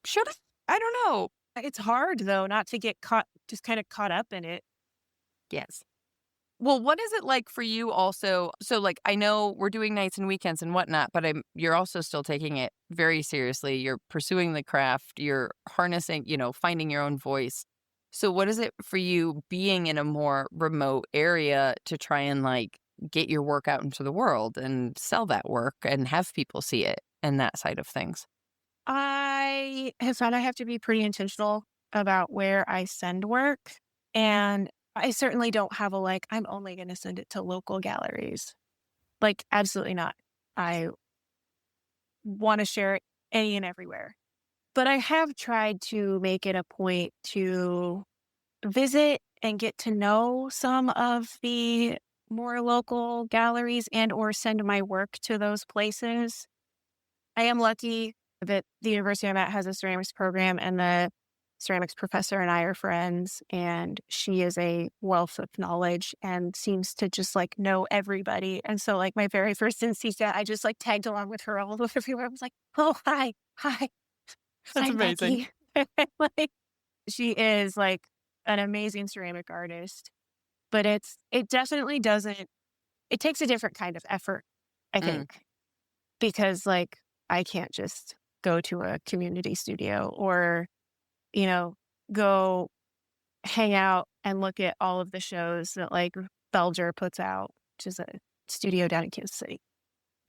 should I? I don't know." It's hard though not to get caught just kind of caught up in it. Yes. Well, what is it like for you also? So, like, I know we're doing nights and weekends and whatnot, but you're also still taking it very seriously. You're pursuing the craft, you're harnessing, finding your own voice. So, what is it for you being in a more remote area to try and like get your work out into the world and sell that work and have people see it and that side of things? I have found I have to be pretty intentional about where I send work. And I certainly don't have a like, I'm only going to send it to local galleries. Like, absolutely not. I want to share it any and everywhere. But I have tried to make it a point to visit and get to know some of the more local galleries and or send my work to those places. I am lucky that the university I'm at has a ceramics program, and the ceramics professor and I are friends, and she is a wealth of knowledge and seems to just like know everybody. And so like my very first NCSAT, I just like tagged along with her all over everywhere. I was like, "Oh, hi, That's I'm amazing. Becky." Like she is like an amazing ceramic artist, but it definitely doesn't it takes a different kind of effort, I Mm, think, because like I can't just go to a community studio or, you know, go hang out and look at all of the shows that like Belger puts out, which is a studio down in Kansas City.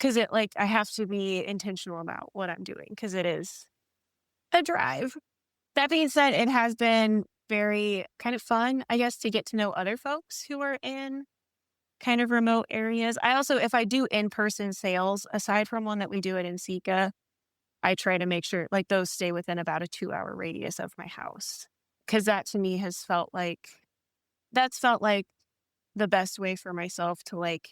Cause it like I have to be intentional about what I'm doing because it is a drive. That being said, it has been very kind of fun, I guess, to get to know other folks who are in kind of remote areas. I also, if I do in person sales, aside from one that we do at Nsika, I try to make sure like those stay within about a 2-hour radius of my house. Cause that to me has felt like that's felt like the best way for myself to like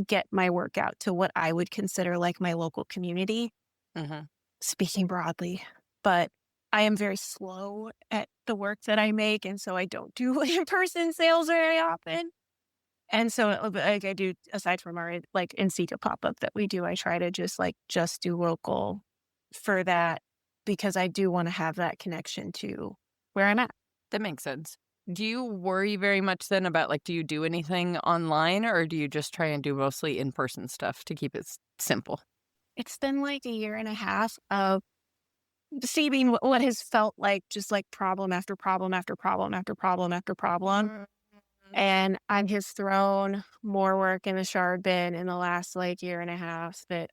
get my work out to what I would consider like my local community, hmm speaking broadly. But I am very slow at the work that I make. And so I don't do in person sales very often. And so, like I do, aside from our like Nsika pop up that we do, I try to just do local for that because I do want to have that connection to where I'm at. That makes sense. Do you worry very much then about like, do you do anything online or do you just try and do mostly in person stuff to keep it simple? It's been like a year and a half of receiving what has felt like just like problem after problem after problem after problem after problem. Mm. And I have thrown more work in the shard bin in the last like year and a half that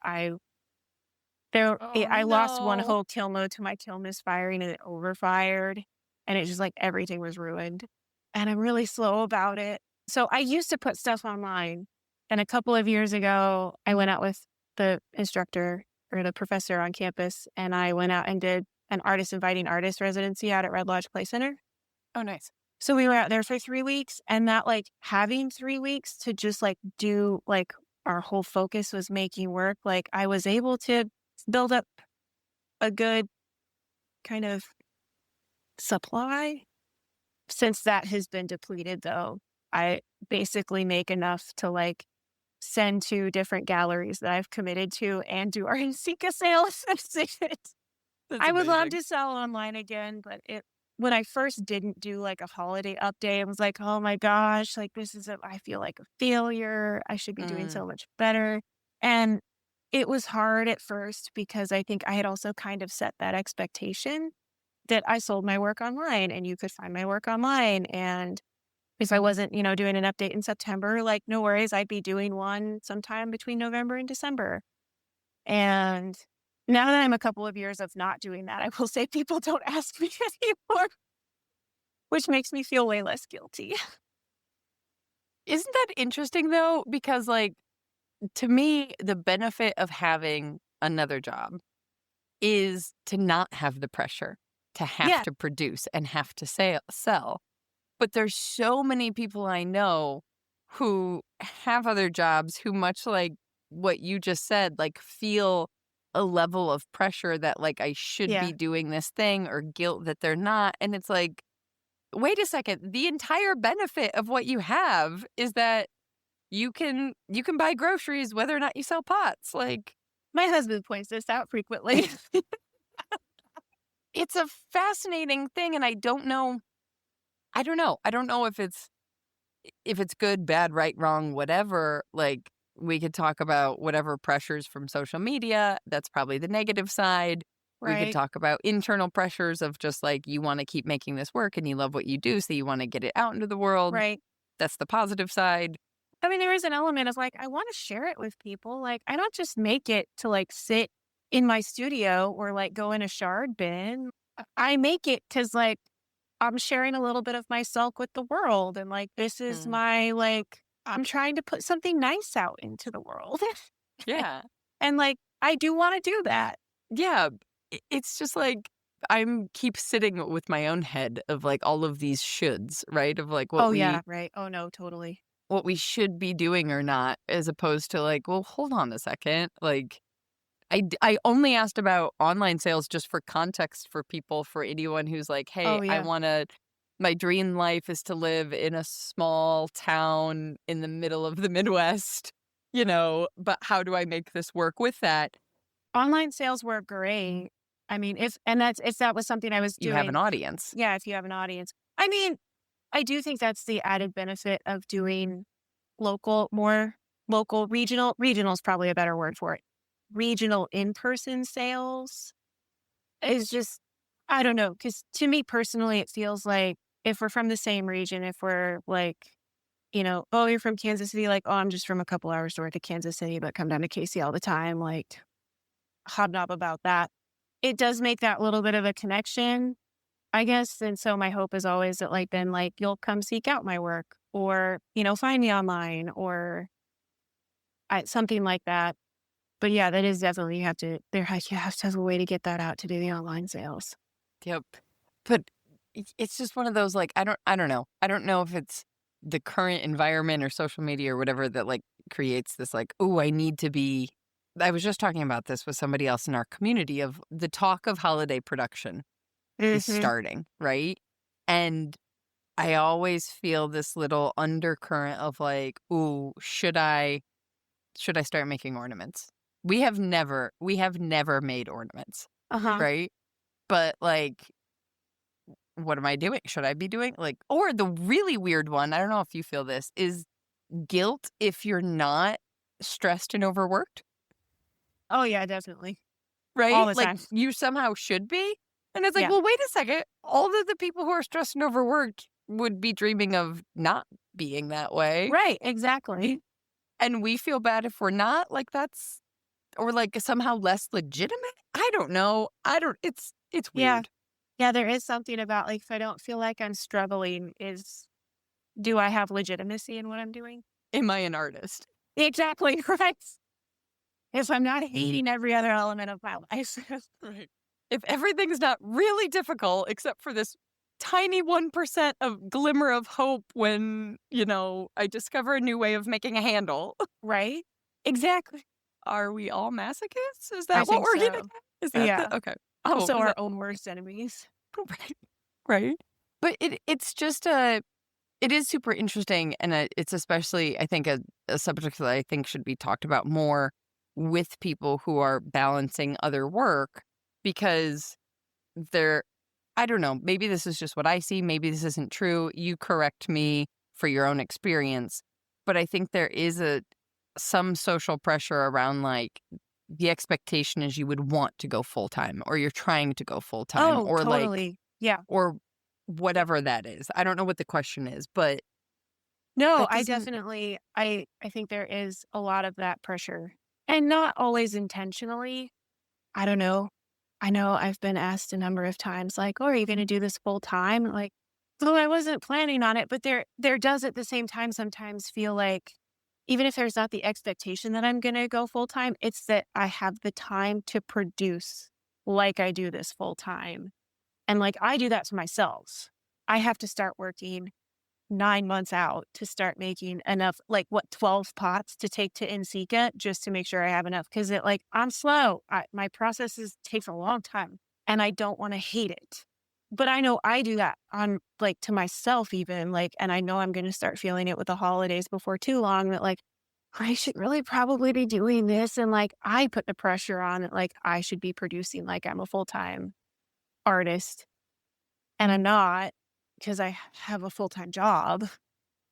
Oh I lost one no. whole kill mode to my kill misfiring and it overfired, and it just, like, everything was ruined, and I'm really slow about it. So, I used to put stuff online, and a couple of years ago, I went out with the instructor or the professor on campus, and I went out and did an artist inviting artist residency out at Red Lodge Play Center. Oh, nice. So, we were out there for 3 weeks, and that, like, having 3 weeks to just, like, do, like our whole focus was making work, like, I was able to build up a good kind of supply. Since that has been depleted, though, I basically make enough to like send to different galleries that I've committed to and do our Seeka sales. That's it. That's I would love amazing. to sell online again, but it when I first didn't do like a holiday update, I was like, oh my gosh, like I feel like a failure. I should be doing Mm, so much better. And it was hard at first because I think I had also kind of set that expectation that I sold my work online and you could find my work online. And if I wasn't, doing an update in September, like no worries, I'd be doing one sometime between November and December. And now that I'm a couple of years of not doing that, I will say people don't ask me anymore, which makes me feel way less guilty. isn't that interesting though? Because like to me, the benefit of having another job is to not have the pressure to have Yeah, to produce and have to sell. But there's so many people I know who have other jobs who, much like what you just said, like feel a level of pressure that like I should be yeah, doing this thing or guilt that they're not. And it's like, wait a second, the entire benefit of what you have is that you can buy groceries whether or not you sell pots. Like, My husband points this out frequently. it's a fascinating thing, and I don't know if it's good, bad, right, wrong, whatever. Like, we could talk about whatever pressures from social media. That's probably the negative side. We could Right, talk about internal pressures of just like you want to keep making this work and you love what you do, so you want to get it out into the world. right. That's the positive side. I mean, there is an element of like, I want to share it with people. Like, I don't just make it to like sit in my studio or like go in a shard bin. I make it because like I'm sharing a little bit of myself with the world. And like, this is Mm. my like, I'm trying to put something nice out into the world. Yeah. And like, I do want to do that. Yeah. It's just like I'm keep sitting with my own head of like all of these shoulds, right? Of like Oh, yeah. Right. Oh, no, totally. what we should be doing or not, as opposed to like, well, hold on a second. Like, I only asked about online sales just for context for people, for anyone who's like, "Hey, Oh, I yeah. wanna my dream life is to live in a small town in the middle of the Midwest, but how do I make this work with that?" Online sales were great. I mean, if that was something I was You have doing, an audience. yeah, if you have an audience. I mean, I do think that's the added benefit of doing more local, regional is probably a better word for it. Regional in-person sales is just, I don't know, because to me personally, it feels like if we're from the same region, if we're like, oh, you're from Kansas City, like, oh, I'm just from a couple hours north of Kansas City, but come down to KC all the time, like hobnob about that. It does make that little bit of a connection, I guess. And so my hope is always that like then like you'll come seek out my work or, find me online or something like that. But yeah, that is definitely you have to have a way to get that out to do the online sales. Yep. But it's just one of those, like, I don't know. I don't know if it's the current environment or social media or whatever that, like, creates this, like, "Ooh, I need to be." I was just talking about this with somebody else in our community of the talk of holiday production is Hmm. starting, right? And I always feel this little undercurrent of like, "Ooh, should I start making ornaments?" We have never made ornaments, Uh-huh. right? But, like, what am I doing? Should I be doing like, or the really weird one, I don't know if you feel this, is guilt if you're not stressed and overworked, Oh yeah, definitely. All right? the Like, time. you somehow should be, and it's like, Yeah. well, wait a second, all of the people who are stressed and overworked would be dreaming of not being that way, Right. Exactly. and we feel bad if we're not, like, that's or, like, somehow less legitimate? I don't know. I don't it's Yeah. weird. Yeah. There is something about like if I don't feel like I'm struggling, do I have legitimacy in what I'm doing? Am I an artist? Exactly. Right. If I'm not hating every other element of my life. Right. If everything's not really difficult except for this tiny 1% of glimmer of hope when, I discover a new way of making a handle, Right. Exactly. are we all masochists? Is I that what think we're getting so. at? Is that Yeah. the okay. Oh, Also is our that own worst enemies. right? Right. But it's just it is super interesting, and it's especially, I think, a subject that I think should be talked about more with people who are balancing other work because they're I don't know, maybe this is just what I see, maybe this isn't true. You correct me for your own experience, but I think there is some social pressure around like the expectation is you would want to go full time or you're trying to go full time Oh, or like totally. Yeah. or whatever that is. I don't know what the question is, but No, that I doesn't definitely I think there is a lot of that pressure. And not always intentionally. I don't know. I know I've been asked a number of times like, "Oh, are you gonna do this full time?" Like, "Well, I wasn't planning on it," but there does at the same time sometimes feel like even if there's not the expectation that I'm gonna go full time, it's that I have the time to produce like I do this full time. And like I do that to myself. I have to start working 9 months out to start making enough, like, what, 12 pots to take to NCECA just to make sure I have enough. Because I'm slow. My processes takes a long time, and I don't wanna hate it. but I know I do that on like to myself even like, and I know I'm going to start feeling it with the holidays before too long that like I should really probably be doing this. And like I put the pressure on that like I should be producing like I'm a full-time artist and I'm not because I have a full-time job.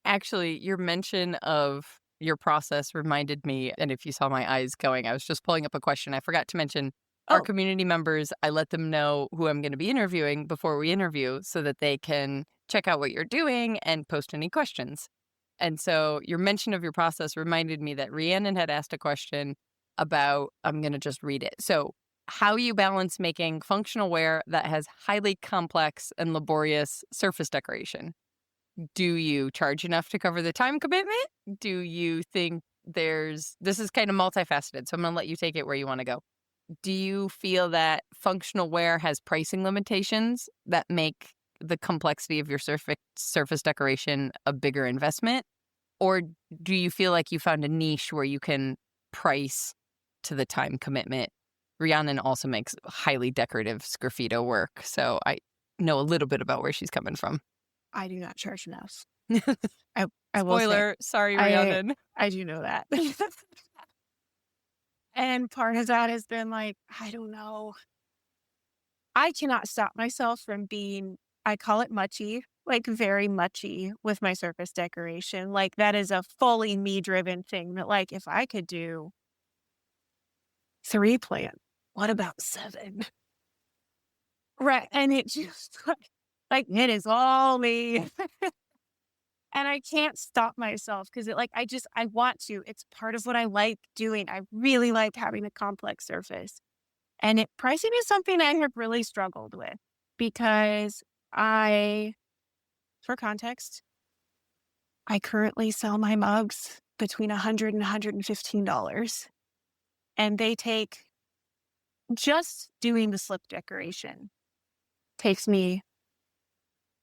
Actually, your mention of your process reminded me, and if you saw my eyes going, I was just pulling up a question. I forgot to mention our Oh, community members, I let them know who I'm going to be interviewing before we interview so that they can check out what you're doing and post any questions. And so your mention of your process reminded me that Rhiannon had asked a question about, I'm going to just read it. So, how you balance making functional wear that has highly complex and laborious surface decoration. Do you charge enough to cover the time commitment? Do you think this is kind of multifaceted, so I'm gonna let you take it where you wanna go. Do you feel that functional wear has pricing limitations that make the complexity of your surface decoration a bigger investment? Or do you feel like you found a niche where you can price to the time commitment? Rhiannon also makes highly decorative sgraffito work, so I know a little bit about where she's coming from. I do not charge enough. I I will say Spoiler, sorry, I Rhiannon. I do know that. And part of that has been like, I don't know. I cannot stop myself from being, I call it muchy, like very muchy with my surface decoration. Like that is a fully me driven thing that like if I could do 3 plant, what about 7? Right. And it just like it is all me. And I can't stop myself because it like I want to. It's part of what I like doing. I really like having a complex surface. And pricing is something I have really struggled with because I, for context, I currently sell my mugs between $100 and $115. And they take just doing the slip decoration takes me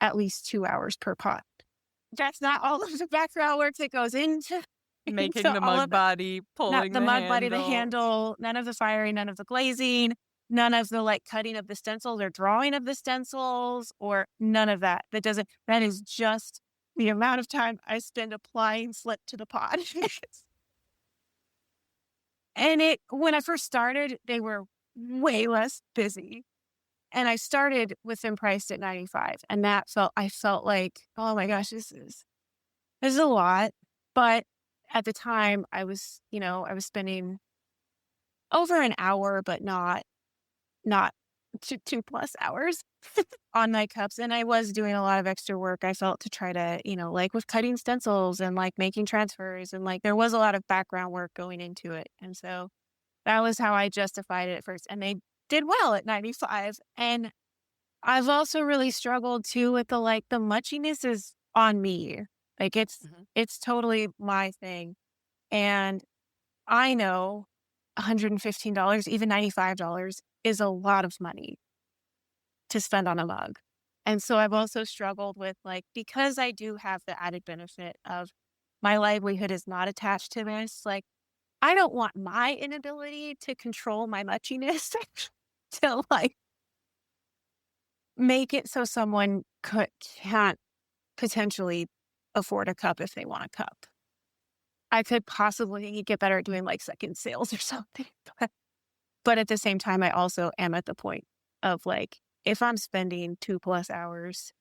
at least 2 hours per pot. That's not all of the background work that goes into Making into the all mug of it. body, Not pulling the the mud body, the handle. handle, none of the firing, none of the glazing, none of the, like, cutting of the stencils or drawing of the stencils or none of that. That is just the amount of time I spend applying slip to the pot. And when I first started, they were way less busy, and I started with them priced at 95 and I felt like, "Oh my gosh, this is a lot." But at the time, I was spending over an hour, but not 2 plus hours on my cups, and I was doing a lot of extra work, I felt, to try to, like, with cutting stencils and, like, making transfers, and, like, there was a lot of background work going into it, and so that was how I justified it at first, and they did well at 95, and I've also really struggled too with the muchiness is on me, like, Mhm. it's totally my thing, and I know $115, even $95 is a lot of money to spend on a mug. And so I've also struggled with like, because I do have the added benefit of my livelihood is not attached to this, like, I don't want my inability to control my muchiness to like make it so someone can't potentially afford a cup if they want a cup. I could possibly get better at doing like second sales or something. But at the same time, I also am at the point of, like, if I'm spending 2 plus hours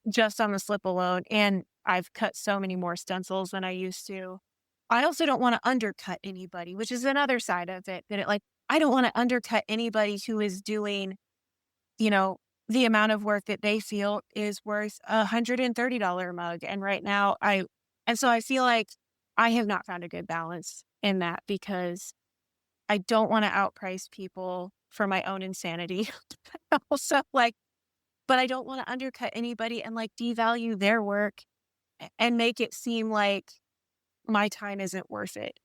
just on the slip alone, and I've cut so many more stencils than I used to, I also don't wanna undercut anybody, which is another side of it, that I don't wanna undercut anybody who is doing, you know, the amount of work that they feel is worth a $130 mug, and right now and so I feel like I have not found a good balance in that because I don't wanna outprice people for my own insanity. Also, like, but I don't wanna undercut anybody and, like, devalue their work and make it seem like my time isn't worth it,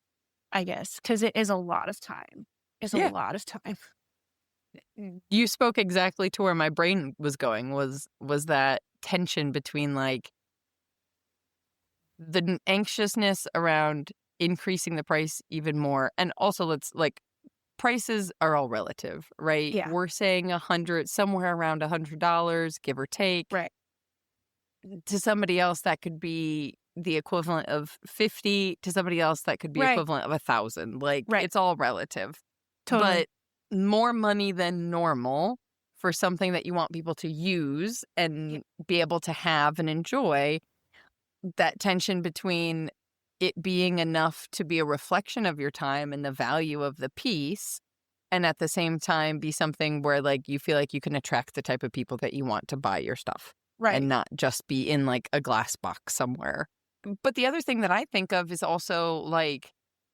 I guess, because it is a lot of time. It's a Yeah. lot of time. You spoke exactly to where my brain was going, was that tension between, like, the anxiousness around increasing the price even more, and also let's, like, prices are all relative, right? Yeah. We're saying 100, somewhere around $100, give or take. Right. To somebody else, that could be the equivalent of 50. To somebody else, that could be Right. equivalent of 1,000. Like, Right. it's all relative. Totally. But more money than normal for something that you want people to use Yeah. and be able to have and enjoy, that tension between it being enough to be a reflection of your time and the value of the piece, and at the same time be something where, like, you feel like you can attract the type of people that you want to buy your stuff and Right. not just be in, like, a glass box somewhere. But the other thing that I think of is also, like,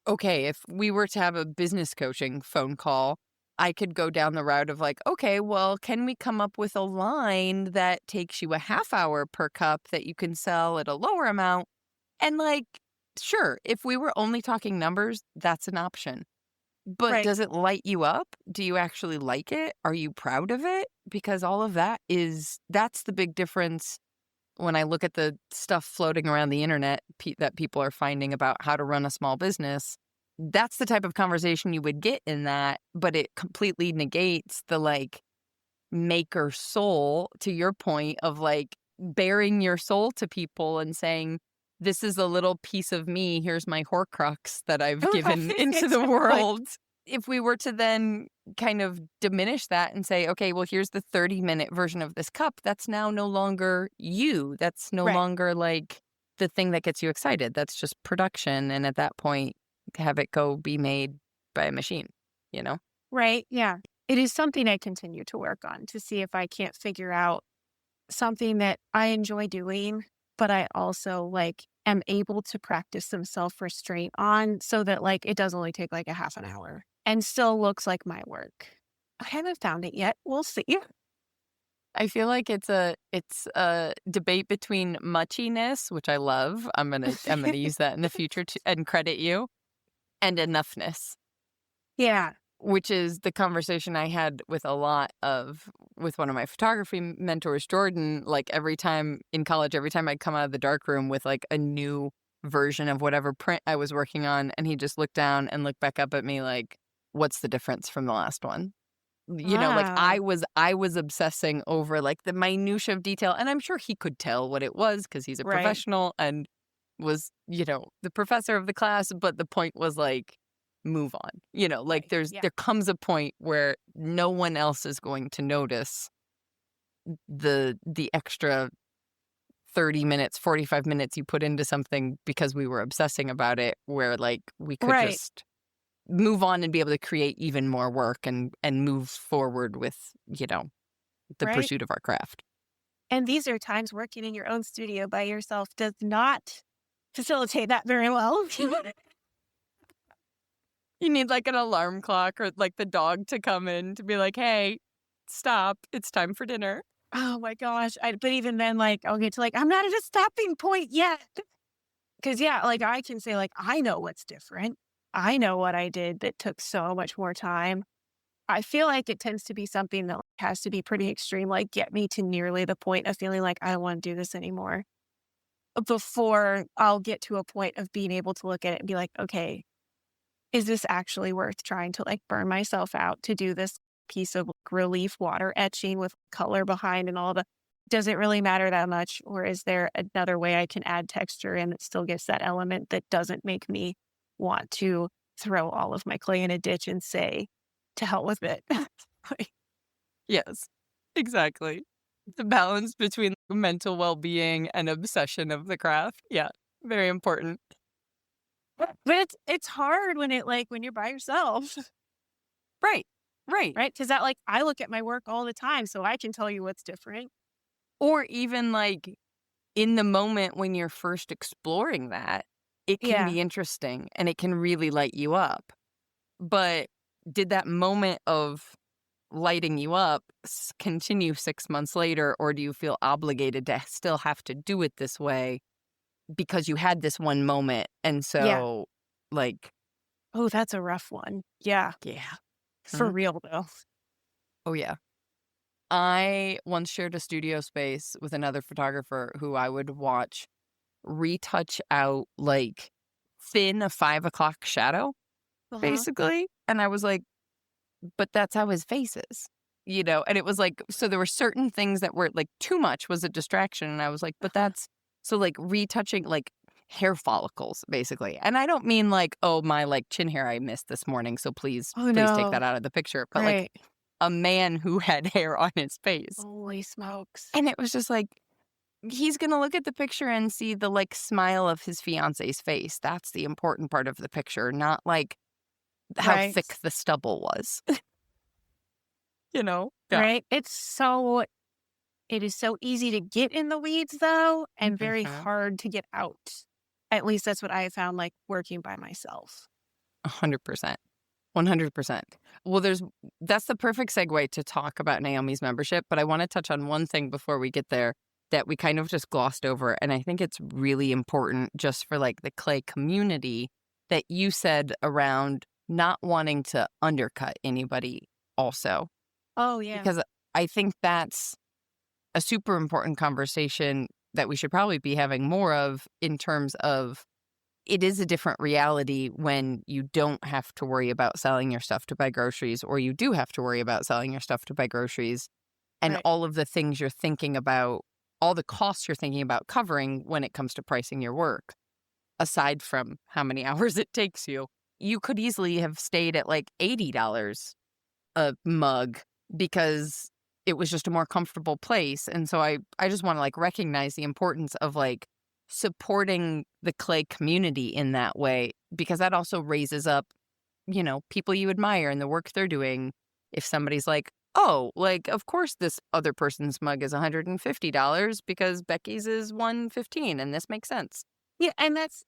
okay, if we were to have a business coaching phone call, I could go down the route of, like, okay, well, can we come up with a line that takes you a half hour per cup that you can sell at a lower amount? And, like, sure, if we were only talking numbers, that's an option. But Right. does it light you up? Do you actually like it? Are you proud of it? Because all of that's the big difference when I look at the stuff floating around the internet that people are finding about how to run a small business. That's the type of conversation you would get in that, but it completely negates the, like, maker soul, to your point of, like, bearing your soul to people and saying, "This is a little piece of me. Here's my Horcrux that I've given into the Exactly. world." If we were to then kind of diminish that and say, "Okay, well, here's the 30-minute version of this cup," that's now no longer you. That's no Right. longer, like, the thing that gets you excited. That's just production, and at that point, have it go be made by a machine, you know? Right. Yeah. It is something I continue to work on to see if I can't figure out something that I enjoy doing, but I also like am able to practice some self-restraint on so that like it does only take like a half an hour and still looks like my work. I haven't found it yet. We'll see. I feel like it's a debate between muchiness, which I love. I'm gonna use that in the future to and credit you, and enoughness, Yeah. which is the conversation I had with one of my photography mentors, Jordan. Like, every time in college, every time I'd come out of the dark room with, like, a new version of whatever print I was working on, and he just looked down and looked back up at me like, "What's the difference from the last one?" Like, Wow. I was obsessing over, like, the minutia of detail, and I'm sure he could tell what it was because he's a Right. professional and was, the professor of the class, but the point was, like, move on. Like, Right. Yeah. there comes a point where no one else is going to notice the extra 30 minutes, 45 minutes you put into something because we were obsessing about it, where, like, we could Right. just move on and be able to create even more work and move forward with, the Right. pursuit of our craft. And these are times working in your own studio by yourself does not facilitate that very well. You need, like, an alarm clock or, like, the dog to come in to be like, "Hey, stop. It's time for dinner." Oh my gosh. But even then, like, I'll get to like, I'm not at a stopping point yet. Cause yeah, like I can say, like, I know what's different. I know what I did that took so much more time. I feel like it tends to be something that has to be pretty extreme, like get me to nearly the point of feeling like I don't want to do this anymore before I'll get to a point of being able to look at it and be like, okay, is this actually worth trying to like burn myself out to do this piece of like, relief water etching with color behind and all the does it really matter that much? Or is there another way I can add texture and it still gets that element that doesn't make me want to throw all of my clay in a ditch and say, to hell with it? Like, Yes, exactly. The balance between mental well-being and obsession of the craft. Yeah, very important. but it's hard when it like when you're by yourself, Right, right. right? Because that like I look at my work all the time, so I can tell you what's different. Or even, like, in the moment when you're first exploring that, it can Yeah, be interesting and it can really light you up. But did that moment of lighting you up continue 6 months later, or do you feel obligated to still have to do it this way because you had this one moment? And yeah. so, like, Oh, that's a rough one. Yeah, yeah. for Mhm. real though. Oh, yeah. I once shared a studio space with another photographer who I would watch retouch out, like, thin a 5 o'clock shadow, Uh huh. basically. And I was like, but that's how his face is, and it was like, so there were certain things that were like too much was a distraction. And I was like, but Uh-huh. that's so like retouching like hair follicles, basically. And I don't mean like, oh, my like chin hair I missed this morning. So Oh, please take no. that out of the picture. But like Right. a man who had hair on his face. Holy smokes. And it was just like, he's gonna look at the picture and see the like smile of his fiance's face. That's the important part of the picture, not like how Right. thick the stubble was. Yeah. Right. It is so easy to get in the weeds though, and very Mhm. hard to get out. At least that's what I have found, like, working by myself. 100%. 100%. Well, that's the perfect segue to talk about Naomi's membership, but I want to touch on one thing before we get there that we kind of just glossed over, and I think it's really important just for like the clay community that you said around not wanting to undercut anybody also, Oh, yeah. because I think that's a super important conversation that we should probably be having more of in terms of it is a different reality when you don't have to worry about selling your stuff to buy groceries, or you do have to worry about selling your stuff to buy groceries, and Right. all of the things you're thinking about, all the costs you're thinking about covering when it comes to pricing your work, aside from how many hours it takes you. You could easily have stayed at like $80 a mug because it was just a more comfortable place. And so I just want to like recognize the importance of like supporting the clay community in that way, because that also raises up, people you admire and the work they're doing. If somebody's like, oh, like, of course this other person's mug is $150 because Becky's is 115 and this makes sense. Yeah, and that's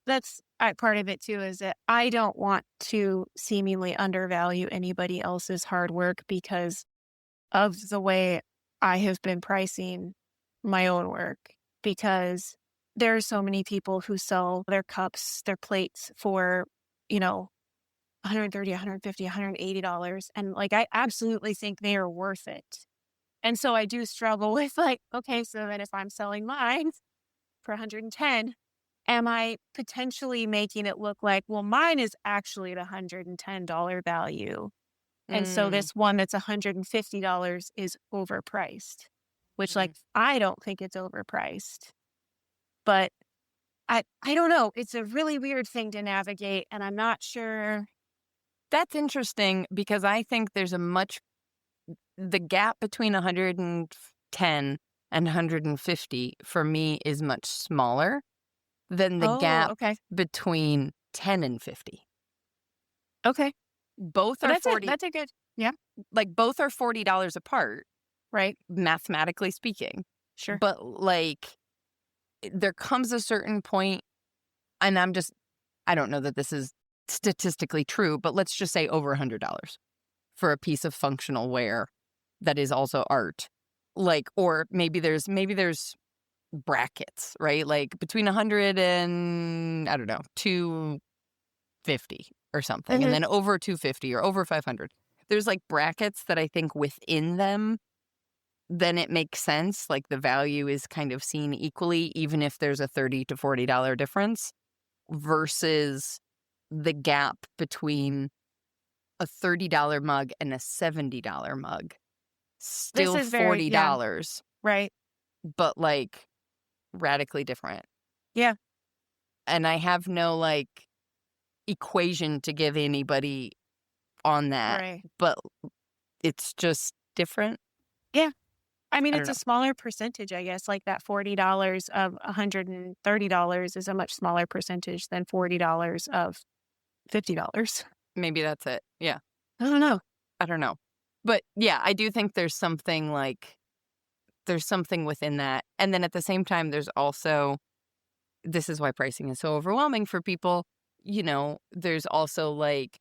part of it too, is that I don't want to seemingly undervalue anybody else's hard work because of the way I have been pricing my own work, because there are so many people who sell their cups, their plates for, you know, 130, 150, $180. And like, I absolutely think they are worth it. And so I do struggle with like, okay, so then if I'm selling mine for 110, am I potentially making it look like, well, mine is actually at $110 value. And so Mm, this one that's $150 is overpriced, which like mm. I don't think it's overpriced. But I don't know. It's a really weird thing to navigate, and I'm not sure. That's interesting because I think the gap between 110 and 150 for me is much smaller than the Oh, gap okay. between 10 and 50. Okay. Both But are 40, that's a good, yeah, like both are $40 apart, right. mathematically speaking. Sure. But like there comes a certain point, and I don't know that this is statistically true, but let's just say over $100 for a piece of functional wear that is also art. Like, or maybe there's brackets, right? Like between 100 and I don't know, 250 or something, and Hmm. then over 250 or over 500. There's like brackets that I think within them, then it makes sense. Like the value is kind of seen equally, even if there's a $30 to $40 difference versus the gap between a $30 mug and a $70 mug. This Still is very, yeah, $40, right. but like radically different. Yeah, And I have no like equation to give anybody on that, right. but it's just different. Yeah. I mean, I don't it's know. a smaller percentage, I guess. Like that $40 of $130 is a much smaller percentage than $40 of $50. Maybe that's it. Yeah. I don't know. I don't know. But yeah, I do think there's something within that. And then at the same time, there's also, this is why pricing is so overwhelming for people. There's also like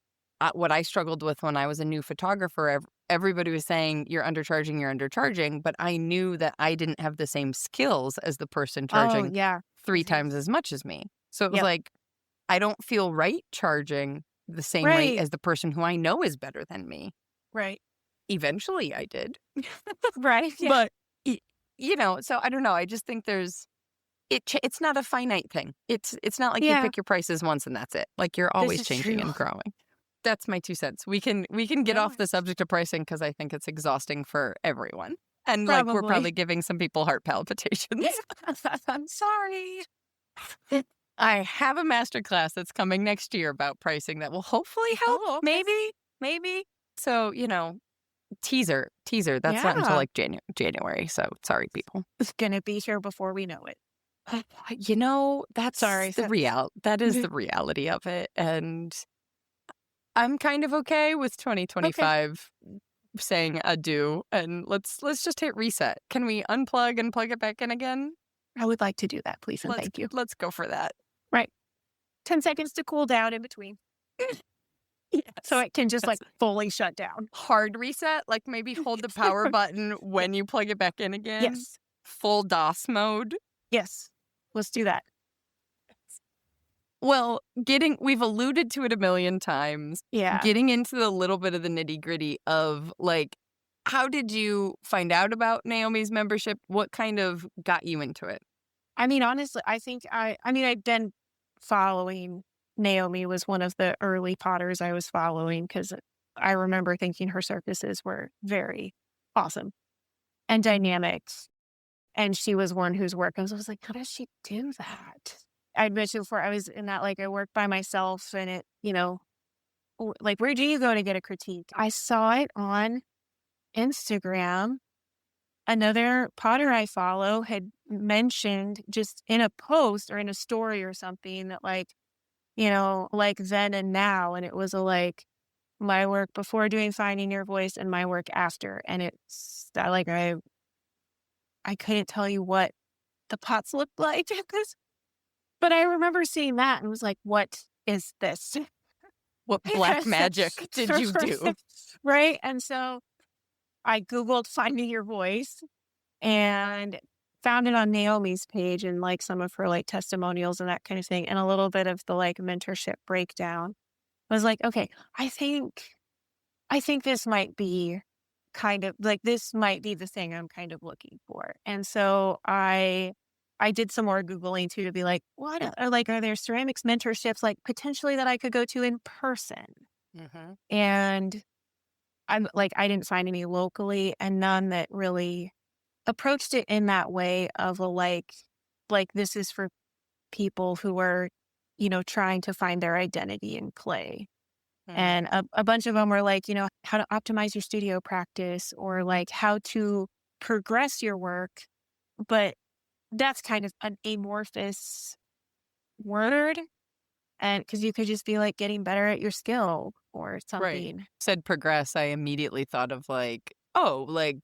what I struggled with when I was a new photographer. Everybody was saying, you're undercharging. But I knew that I didn't have the same skills as the person Oh, charging yeah. three Hmm. times as much as me. So it was Yep. like, I don't feel right charging the same rate Right. as the person who I know is better than me. Right. Eventually I did. Right. Yeah. But, y so I don't know, I just think it's not a finite thing. It's not like you Yeah. pick your prices once and that's it. Like, you're This always is changing true. and growing. that's my 2 cents. We can get No off the worries. subject of pricing because I think it's exhausting for everyone. And, like, we're Probably. probably giving some people heart palpitations. I'm sorry. I have a master class that's coming next year about pricing that will hopefully help, Oh, okay. maybe. So, teaser, that's not until, Yeah. like, January, so sorry, people. It's gonna be here before we know it. That's Sorry. that is the reality of it, and I'm kind of okay with Okay. 2025 saying adieu, and let's just hit reset. Can we unplug and plug it back in again? I would like to do that, please, and Let's thank you. let's go for that. Right. 10 seconds to cool down in between. So Yes. it can just, Yes. like, fully shut down. Hard reset, like, maybe hold the power button Yeah. when you plug it back in again. Yes. Full DOS mode. Yes. Let's do that. Well, we've alluded to it a million times, Yeah. getting into the little bit of the nitty-gritty of, like, how did you find out about Naomi's membership? What kind of got you into it? I mean, honestly, I think I've been following Naomi was one of the early potters I was following because I remember thinking her circuses were very awesome and dynamic. And she was one whose work I was like, how does she do that? I'd mentioned before I was in that, like, I work by myself and like, where do you go to get a critique? I saw it on Instagram. Another potter I follow had mentioned just in a post or in a story or something that, like then and now. And it was my work before doing Finding Your Voice and my work after. And it's that, like, I couldn't tell you what the pots looked like. But I remember seeing that and was like, what is this? What black magic did you do? Right. And so I Googled Finding Your Voice and found it on Naomi's page and, like, some of her, like, testimonials and that kind of thing, and a little bit of the, like, mentorship breakdown. I was like, okay, I think this might be this might be the thing I'm kind of looking for. And so I did some more Googling too to be like, are there ceramics mentorships, like, potentially that I could go to in person? Mhm. And I didn't find any locally and none that really approached it in that way of this is for people who are, trying to find their identity in clay. Mm. And a bunch of them were like, how to optimize your studio practice or, like, how to progress your work. But that's kind of an amorphous word. And because you could just be like getting better at your skill or Right. something. Said progress, I immediately thought of, like, oh, like,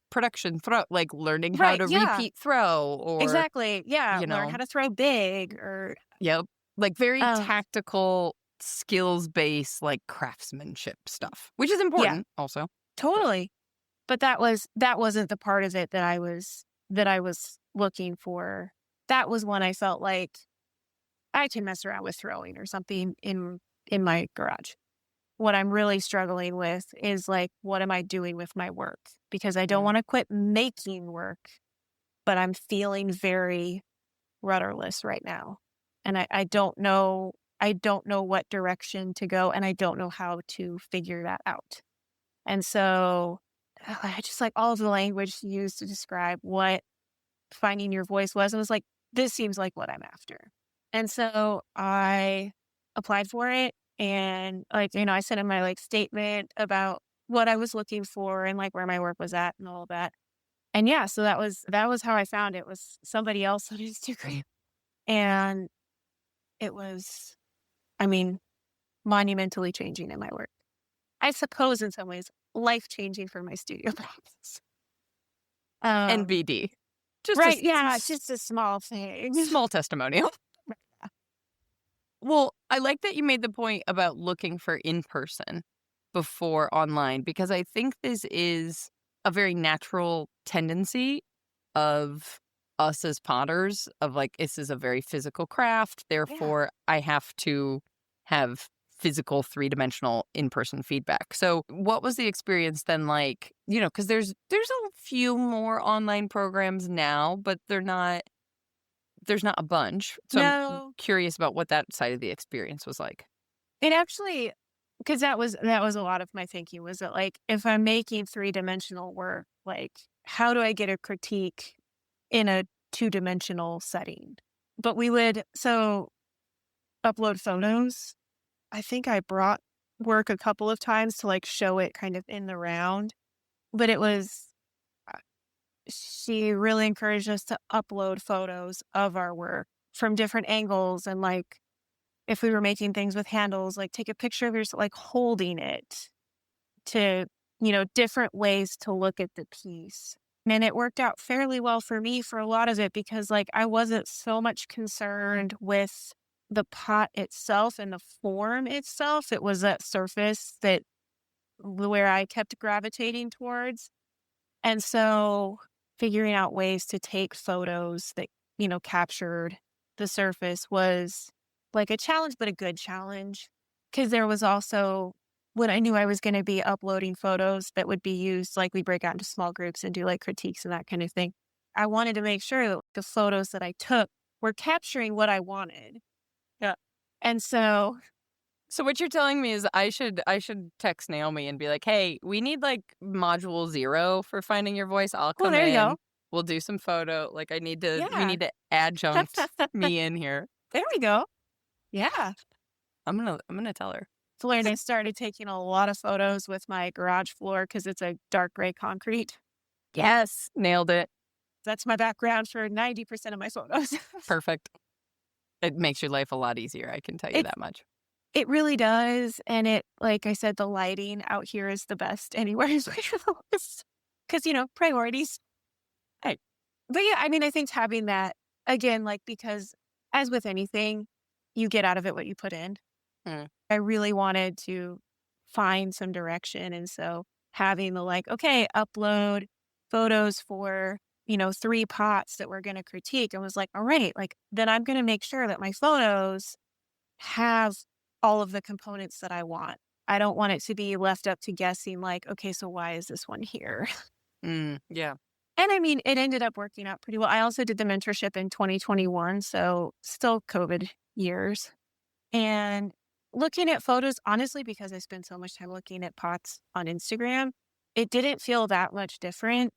production throw, like, learning how Right. to Yeah. repeat throw or, Exactly. Yeah. you Learn know how to throw big or, Yep. Like, very uh, tactical, skills-based, like, craftsmanship stuff, which is yeah, important also. But totally. But that wasn't the part of it that I was looking for. That was when I felt like I can mess around with throwing or something in my garage. What I'm really struggling with is, like, what am I doing with my work? Because I don't Mhm. wanna quit making work, but I'm feeling very rudderless right now. And I don't know what direction to go, and I don't know how to figure that out. And so, I just like all of the language used to describe what finding your voice was. I was like, this seems like what I'm after. And so I applied for it and, like, I sent in my, like, statement about what I was looking for and, like, where my work was at and all of that. And yeah, so that was how I found it was somebody else on Instagram. And it was, I mean, monumentally changing in my work. I suppose in some ways life changing for my studio practice. Um, NBD. Just a right, yeah, just a small thing. small testimonial. Well, I like that you made the point about looking for in person before online because I think this is a very natural tendency of us as potters of like this is a very physical craft, Yeah. therefore I have to have physical three-dimensional in-person feedback. So what was the experience then like, because there's a few more online programs now, but there's not a bunch. So I'm No, curious about what that side of the experience was like. it actually 'cause that was a lot of my thinking was that, like, if I'm making three-dimensional work, like, how do I get a critique in a two-dimensional setting? But we would upload photos. I think I brought work a couple of times to, like, show it kind of in the round, but it was uh, she really encouraged us to upload photos of our work from different angles and, like, if we were making things with handles, like, take a picture of yourself, like, holding it to, different ways to look at the piece. And it worked out fairly well for me for a lot of it because, like, I wasn't so much concerned with the pot itself and the form itself. It was that surface that where I kept gravitating towards. And so figuring out ways to take photos that, captured the surface was like a challenge, but a good challenge. Cause there was also when I knew I was going to be uploading photos that would be used, like we break out into small groups and do like critiques and that kind of thing. I wanted to make sure that the photos that I took were capturing what I wanted. Yeah. And so, So what you're telling me is I should text Naomi and be like, "Hey, we need like module 0 for finding your voice. I'll oh, come there you go. in. We'll do some photo. Like we Yeah. need to adjunct me in here." There we go. Yeah. I'm gonna tell her. Learned I started taking a lot of photos with my garage floor because it's a dark gray concrete. Yes, nailed it. That's my background for 90% of my photos. Perfect. It makes your life a lot easier, I can tell you It that much. it really does, and it like I said, the lighting out here is the best anywhere is because, priorities. Hey. But yeah, I mean, I think having that again, like, because as with anything, you get out of it what you put in. Mm. I really wanted to find some direction. And so having the like, okay, upload photos for, 3 pots that we're going to critique. I was like, all right, like, then I'm going to make sure that my photos have all of the components that I want. I don't want it to be left up to guessing, like, okay, so why is this one here? Yeah. And I mean, it ended up working out pretty well. I also did the mentorship in 2021, so still COVID years. And looking at photos, honestly, because I spend so much time looking at pots on Instagram, it didn't feel that much different.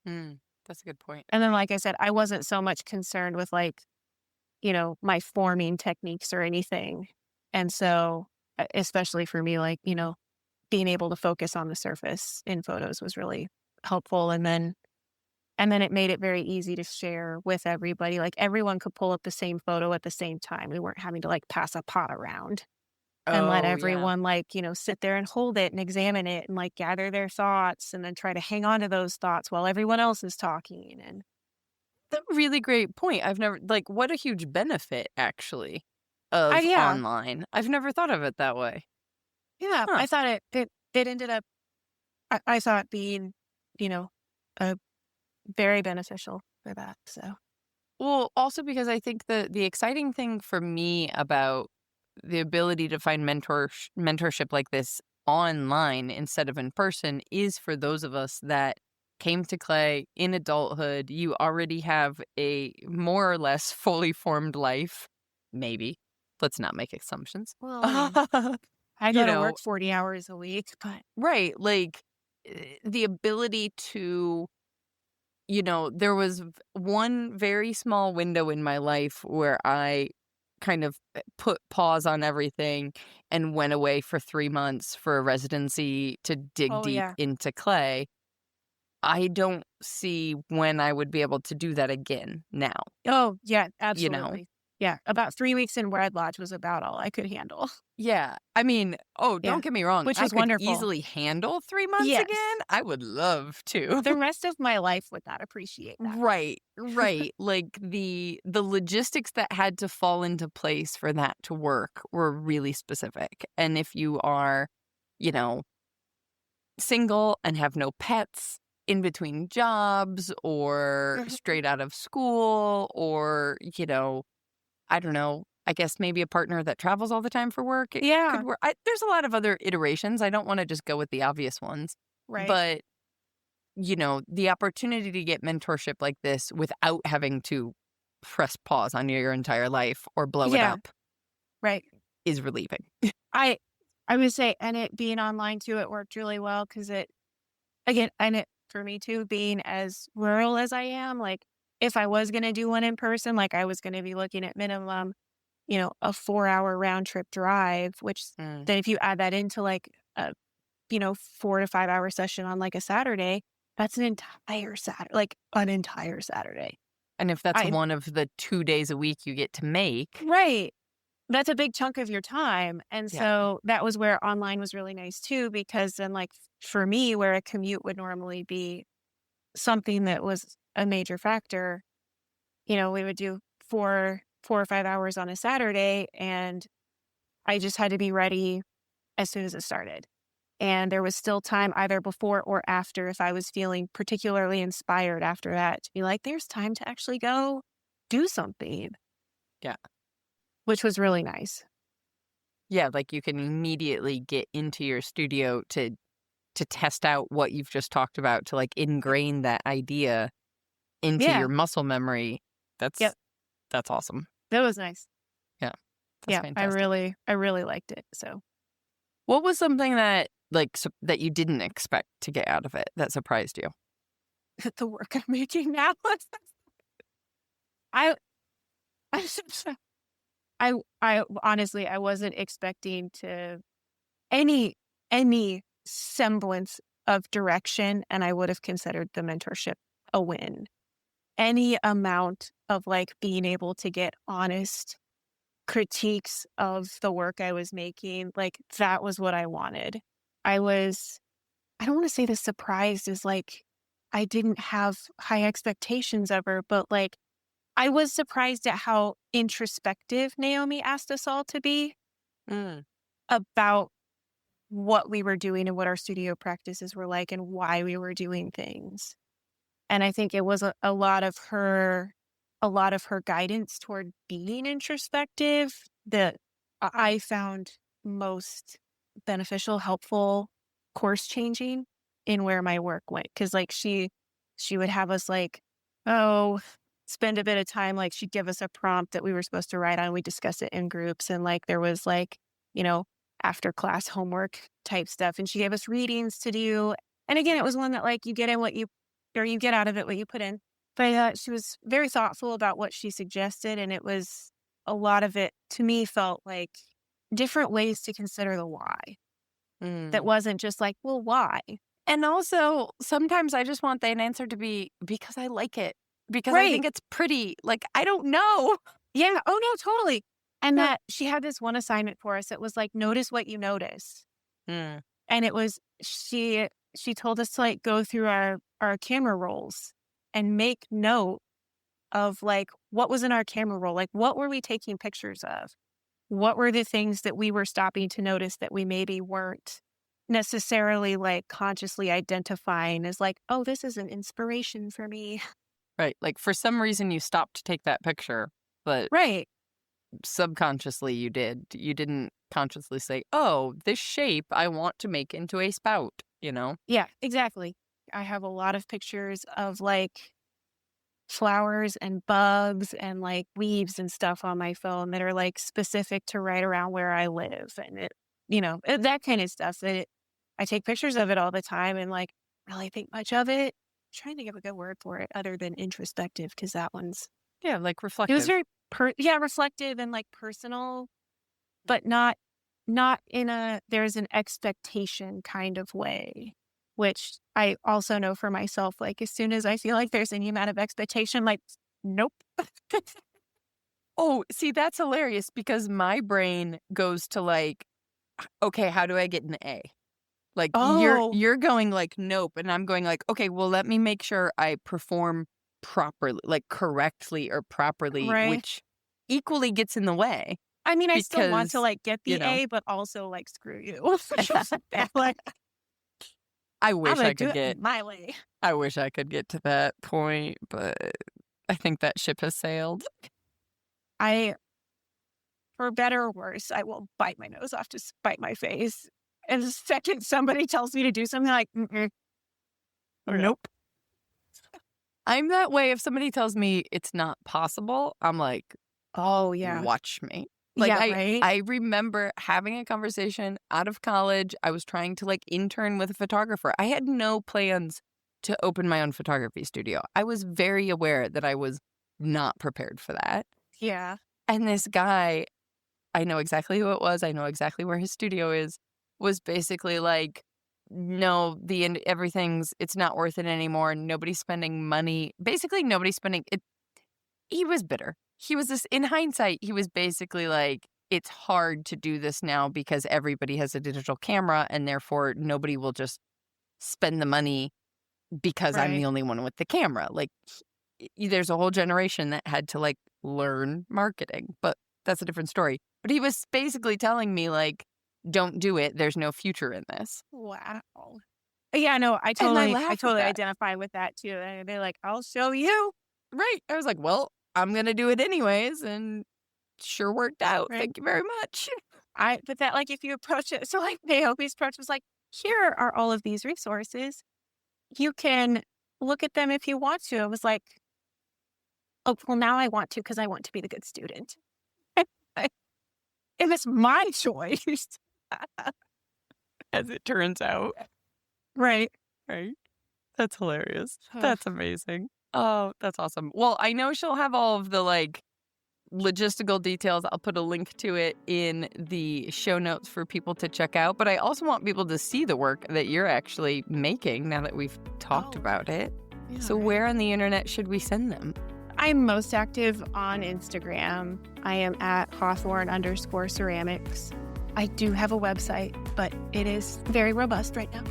That's a good point. And then, like I said, I wasn't so much concerned with like, my forming techniques or anything. And so, especially for me, like, being able to focus on the surface in photos was really helpful. And then it made it very easy to share with everybody. Like everyone could pull up the same photo at the same time. We weren't having to like pass a pot around and let Oh, yeah. everyone like, sit there and hold it and examine it and like gather their thoughts and then try to hang on to those thoughts while everyone else is talking. And That's a really great point. I've never like, what a huge benefit, actually, I of yeah, online. I've never thought of it that way. yeah, Huh. I thought it ended up I thought being, you know, uh, very beneficial for that. So Well, also because I think the exciting thing for me about the ability to find mentorship like this online instead of in person is for those of us that came to clay in adulthood. You already have a more or less fully formed life. Maybe. Let's not make assumptions. well, I mean, I you go to know, work 40 hours a week, but right. Like the ability to there was one very small window in my life where I kind of put pause on everything and went away for 3 months for a residency to dig oh deep yeah. into clay. I don't see when I would be able to do that again now, Oh, yeah, you know? absolutely. Yeah, about 3 weeks in Red Lodge was about all I could handle. Yeah. I mean, oh, Yeah, don't get me wrong. which I was could wonderful. easily handle 3 months Yes. again. I would love to. The rest of my life would not appreciate that. Right, right. Like the logistics that had to fall into place for that to work were really specific. And if you are, you know, single and have no pets in between jobs or straight out of school or, I don't know, I guess maybe a partner that travels all the time for work, it Yeah, could work. There's a lot of other iterations. I don't want to just go with the obvious ones. right. But the opportunity to get mentorship like this without having to press pause on your entire life or blow it Yeah, up right. is relieving. I I would say, and it being online too, it worked really well because it, again, and it for me too, being as rural as I am, like if I was going to do one in person, like I was going to be looking at minimum, a 4-hour round trip drive, which Mm. then if you add that into like a, 4 to 5 hour session on like a Saturday, that's an entire Saturday, like an entire Saturday. And if that's I, one of the 2 days a week you get to make. right. That's a big chunk of your time, and Yeah. so that was where online was really nice too, because then, like, for me, where a commute would normally be something that was a major factor, we would do 4 or 5 hours on a Saturday, and I just had to be ready as soon as it started, and there was still time either before or after if I was feeling particularly inspired after that to be like, "There's time to actually go do something," Yeah. which was really nice. Yeah, like, you can immediately get into your studio to test out what you've just talked about, to, like, ingrain that idea into your Yeah. muscle memory. Yep. That's awesome. That was nice. Yeah, that's Yeah, fantastic. I really liked it, so What was something that, like, that you didn't expect to get out of it that surprised you? the work I'm making now I I honestly, I wasn't expecting to any any semblance of direction, and I would have considered the mentorship a win. Any amount of, like, being able to get honest critiques of the work I was making, like, that was what I wanted. I was I don't wanna say the surprised is, like, I didn't have high expectations of her, but, like, I was surprised at how introspective Naomi asked us all to be Mm. about what we were doing and what our studio practices were like and why we were doing things. And I think it was a lot of her guidance toward being introspective that I found most beneficial, helpful, course changing in where my work went. Cause like she would have us like, oh, spend a bit of time, like she'd give us a prompt that we were supposed to write on. We discuss it in groups. And like there was like, you know, after class homework type stuff. And she gave us readings to do. And again, it was one that like you get in what you or you get out of it what you put in. But she was very thoughtful about what she suggested, and it was a lot of it to me felt like different ways to consider the why. That Mm. wasn't just like, well, why? And also, sometimes I just want that answer to be because I like it, because I Right. think it's pretty. Like, I don't know. Yeah. Oh no, totally. And Yeah. that she had this one assignment for us. It was like, notice what you notice. Mm. And it was she told us to like go through our camera rolls and make note of like what was in our camera roll, like what were we taking pictures of? What were the things that we were stopping to notice that we maybe weren't necessarily like consciously identifying as like, oh, this is an inspiration for me. Right. Like, for some reason, you stopped to take that picture, but Right. subconsciously you did. You didn't consciously say, "Oh, this shape I want to make into a spout," you know? Yeah, exactly. I have a lot of pictures of like flowers and bugs and like leaves and stuff on my phone that are like specific to right around where I live and that kind of stuff I take pictures of it all the time and like really think much of it. Trying to give a good word for it other than introspective because that one's Yeah, like it was reflective. very reflective and like personal, but not in a there's an expectation kind of way, which I also know for myself, like, as soon as I feel like there's any amount of expectation, like, nope. Oh, see, that's hilarious because my brain goes to like, okay, how do I get an A? Like Oh, you're going like nope, and I'm going like, okay, well, let me make sure I perform properly, like correctly or properly, right. which equally gets in the way I mean, I still want to, because, like, get you the know, A, but also, like, screw you. Like, I I'm wish gonna I do could it get my way. I wish I could get to that point, but I think that ship has sailed. I For better or worse, I will bite my nose off to spite my face, and the second somebody tells me to do something, like, "Mm-mm, Yeah. nope." I'm that way if somebody tells me it's not possible, I'm like, Oh, yeah. "Watch me." Like, Yeah, right? I remember having a conversation out of college. I was trying to, like, intern with a photographer. I had no plans to open my own photography studio. I was very aware that I was not prepared for that. Yeah. And this guy, I know exactly who it was, I know exactly where his studio is, was basically like, "No, everything's it's not worth it anymore. Nobody's spending money." Basically, nobody's spending it. He was bitter. He was this in hindsight, he was basically like, "It's hard to do this now because everybody has a digital camera, and therefore nobody will just spend the money because I'm the Right. only one with the camera." Like, there's a whole generation that had to, like, learn marketing, but that's a different story. But he was basically telling me, like, "Don't do it. There's no future in this." Wow. Yeah, no, And I I laugh at totally that. identify with that too. They're like, "I'll show you." Right. I was like, "Well, I'm gonna do it anyways," and sure worked out. Right? Thank you very much. But that, like, if you approach it, so like Naomi's approach was like, "Here are all of these resources. You can look at them if you want to." I was like, "Oh, well, now I want to because I want to be the good student." If it's my choice. As it turns out. Right. Right. That's hilarious. Ugh. That's amazing. Oh, that's awesome. Well, I know she'll have all of the, like, logistical details. I'll put a link to it in the show notes for people to check out, but I also want people to see the work that you're actually making now that we've talked Oh, about it. yeah, So right. where on the internet should we send them? I'm most active on Instagram. I am at Hawthorne_ceramics. I do have a website, but it is very robust right now.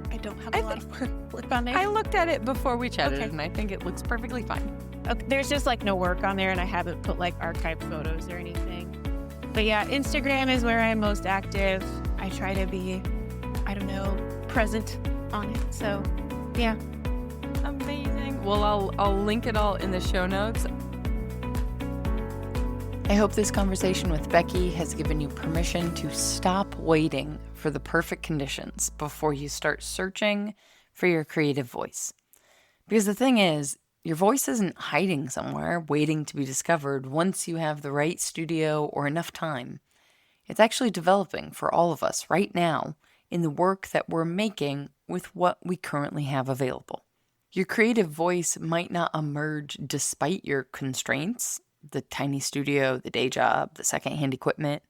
I don't have a lot of work on there. I looked at it before we chatted, Okay. and I think it looks perfectly fine. Okay, there's just like no work on there, and I haven't put like archived photos or anything. But yeah, Instagram is where I'm most active. I try to be, I don't know, present on it. So yeah. Amazing. Well, I'll link it all in the show notes. I hope this conversation with Becky has given you permission to stop waiting for the perfect conditions before you start searching for your creative voice. Because the thing is, your voice isn't hiding somewhere waiting to be discovered once you have the right studio or enough time. It's actually developing for all of us right now in the work that we're making with what we currently have available. Your creative voice might not emerge despite your constraints, the tiny studio, the day job, the secondhand equipment.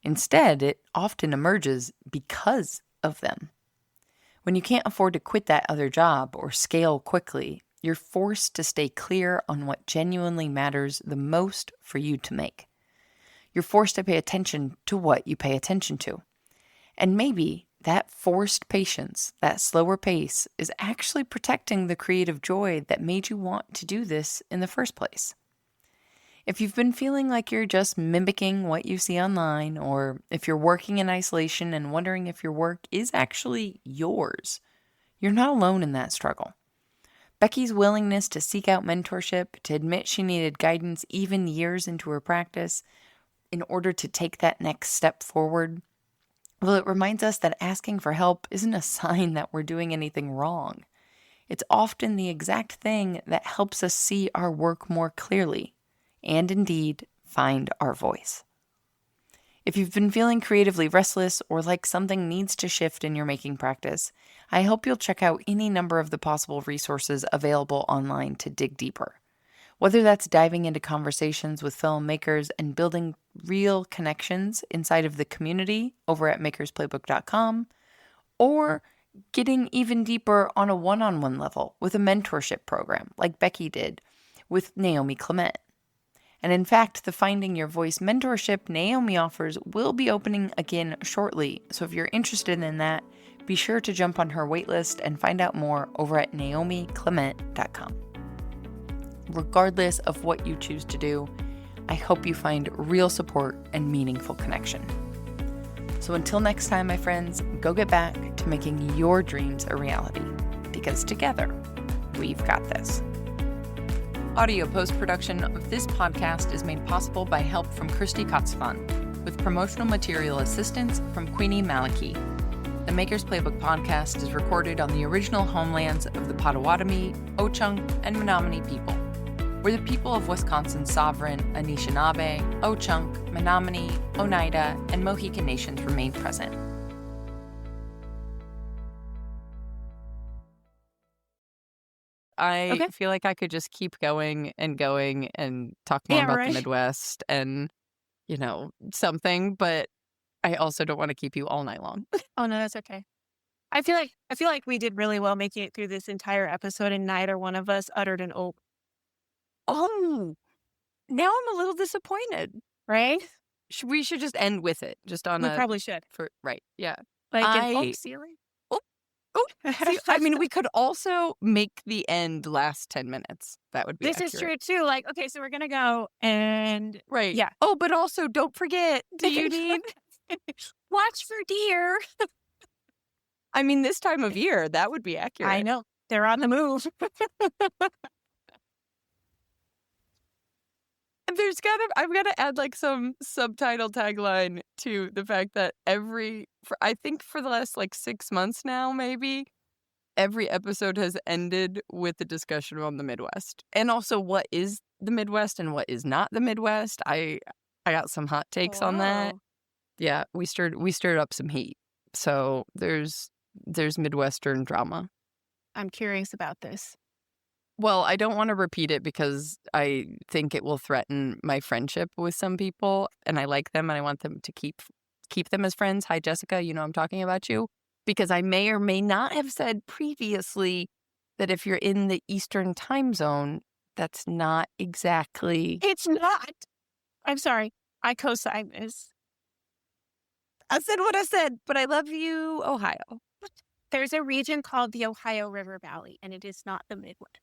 Instead, it often emerges because of them. When you can't afford to quit that other job or scale quickly, you're forced to stay clear on what genuinely matters the most for you to make. You're forced to pay attention to what you pay attention to. And maybe that forced patience, that slower pace, is actually protecting the creative joy that made you want to do this in the first place. If you've been feeling like you're just mimicking what you see online, or if you're working in isolation and wondering if your work is actually yours, you're not alone in that struggle. Becky's willingness to seek out mentorship, to admit she needed guidance even years into her practice in order to take that next step forward, well, it reminds us that asking for help isn't a sign that we're doing anything wrong. It's often the exact thing that helps us see our work more clearly and indeed find our voice. If you've been feeling creatively restless or like something needs to shift in your making practice, I hope you'll check out any number of the possible resources available online to dig deeper. Whether that's diving into conversations with fellow makers and building real connections inside of the community over at makersplaybook.com, or getting even deeper on a one-on-one level with a mentorship program like Becky did with Naomi Clement. And in fact, the Finding Your Voice mentorship Naomi offers will be opening again shortly. So if you're interested in that, be sure to jump on her waitlist and find out more over at naomiclement.com. Regardless of what you choose to do, I hope you find real support and meaningful connection. So until next time, my friends, go get back to making your dreams a reality, because together, we've got this. Audio post-production of this podcast is made possible by help from Christy Kotzfan, with promotional material assistance from Queenie Maliki. The Maker's Playbook podcast is recorded on the original homelands of the Potawatomi, Ho-Chunk, and Menominee people. where the people of Wisconsin's sovereign Anishinaabe, Ho-Chunk, Menominee, Oneida, and Mohican nations remain present. I feel like I could just keep going and talk more about the Midwest and, something, but I also don't want to keep you all night long. Oh, no, that's okay. I feel like we did really well making it through this entire episode, and neither one of us uttered an "oh." Oh, now I'm a little disappointed. Right? We should just end with it, just on We probably should. Right, yeah. Like an "oh, ceiling." Oh, see, I mean, we could also make the end last 10 minutes. That would be This accurate. is true too. Like, okay, so we're gonna go and Right. yeah. Oh, but also don't forget, do you need watch for deer? I mean, this time of year, that would be accurate. I know. They're on the move. I've gotta add like some subtitle tagline to the fact that I think for the last like 6 months now, maybe, every episode has ended with a discussion on the Midwest. And also what is the Midwest and what is not the Midwest. I got some hot takes on that. Yeah, we stirred up some heat. So there's Midwestern drama. I'm curious about this. Well, I don't want to repeat it because I think it will threaten my friendship with some people, and I like them and I want them to keep them as friends. Hi, Jessica, you know I'm talking about you. Because I may or may not have said previously that if you're in the Eastern time zone, that's not exactly... It's not. I'm sorry. I co-sign this. I said what I said, but I love you, Ohio. There's a region called the Ohio River Valley, and it is not the Midwest.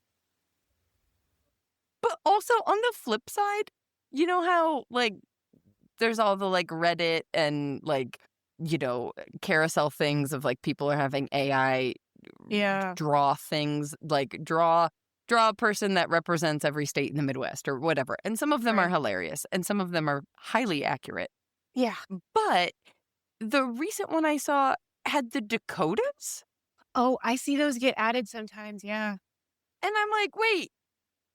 But also on the flip side, you know how like there's all the like Reddit and like, carousel things of like people are having AI draw things, like draw a person that represents every state in the Midwest or whatever. And some of them are hilarious and some of them are highly accurate. Yeah. But the recent one I saw had the Dakotas. Oh, I see those get added sometimes. Yeah. And I'm like, wait,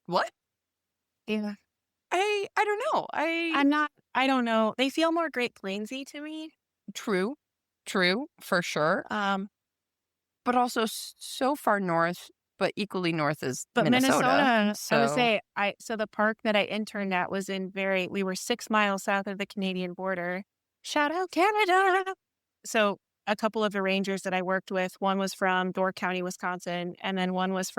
what? Yeah. I don't know. I don't know. They feel more Great Plainsy to me. True, for sure. But also so far north, but equally north is Minnesota. So. I would say, so the park that I interned at was we were 6 miles south of the Canadian border. Shout out Canada. So a couple of the rangers that I worked with, one was from Door County, Wisconsin, and then one was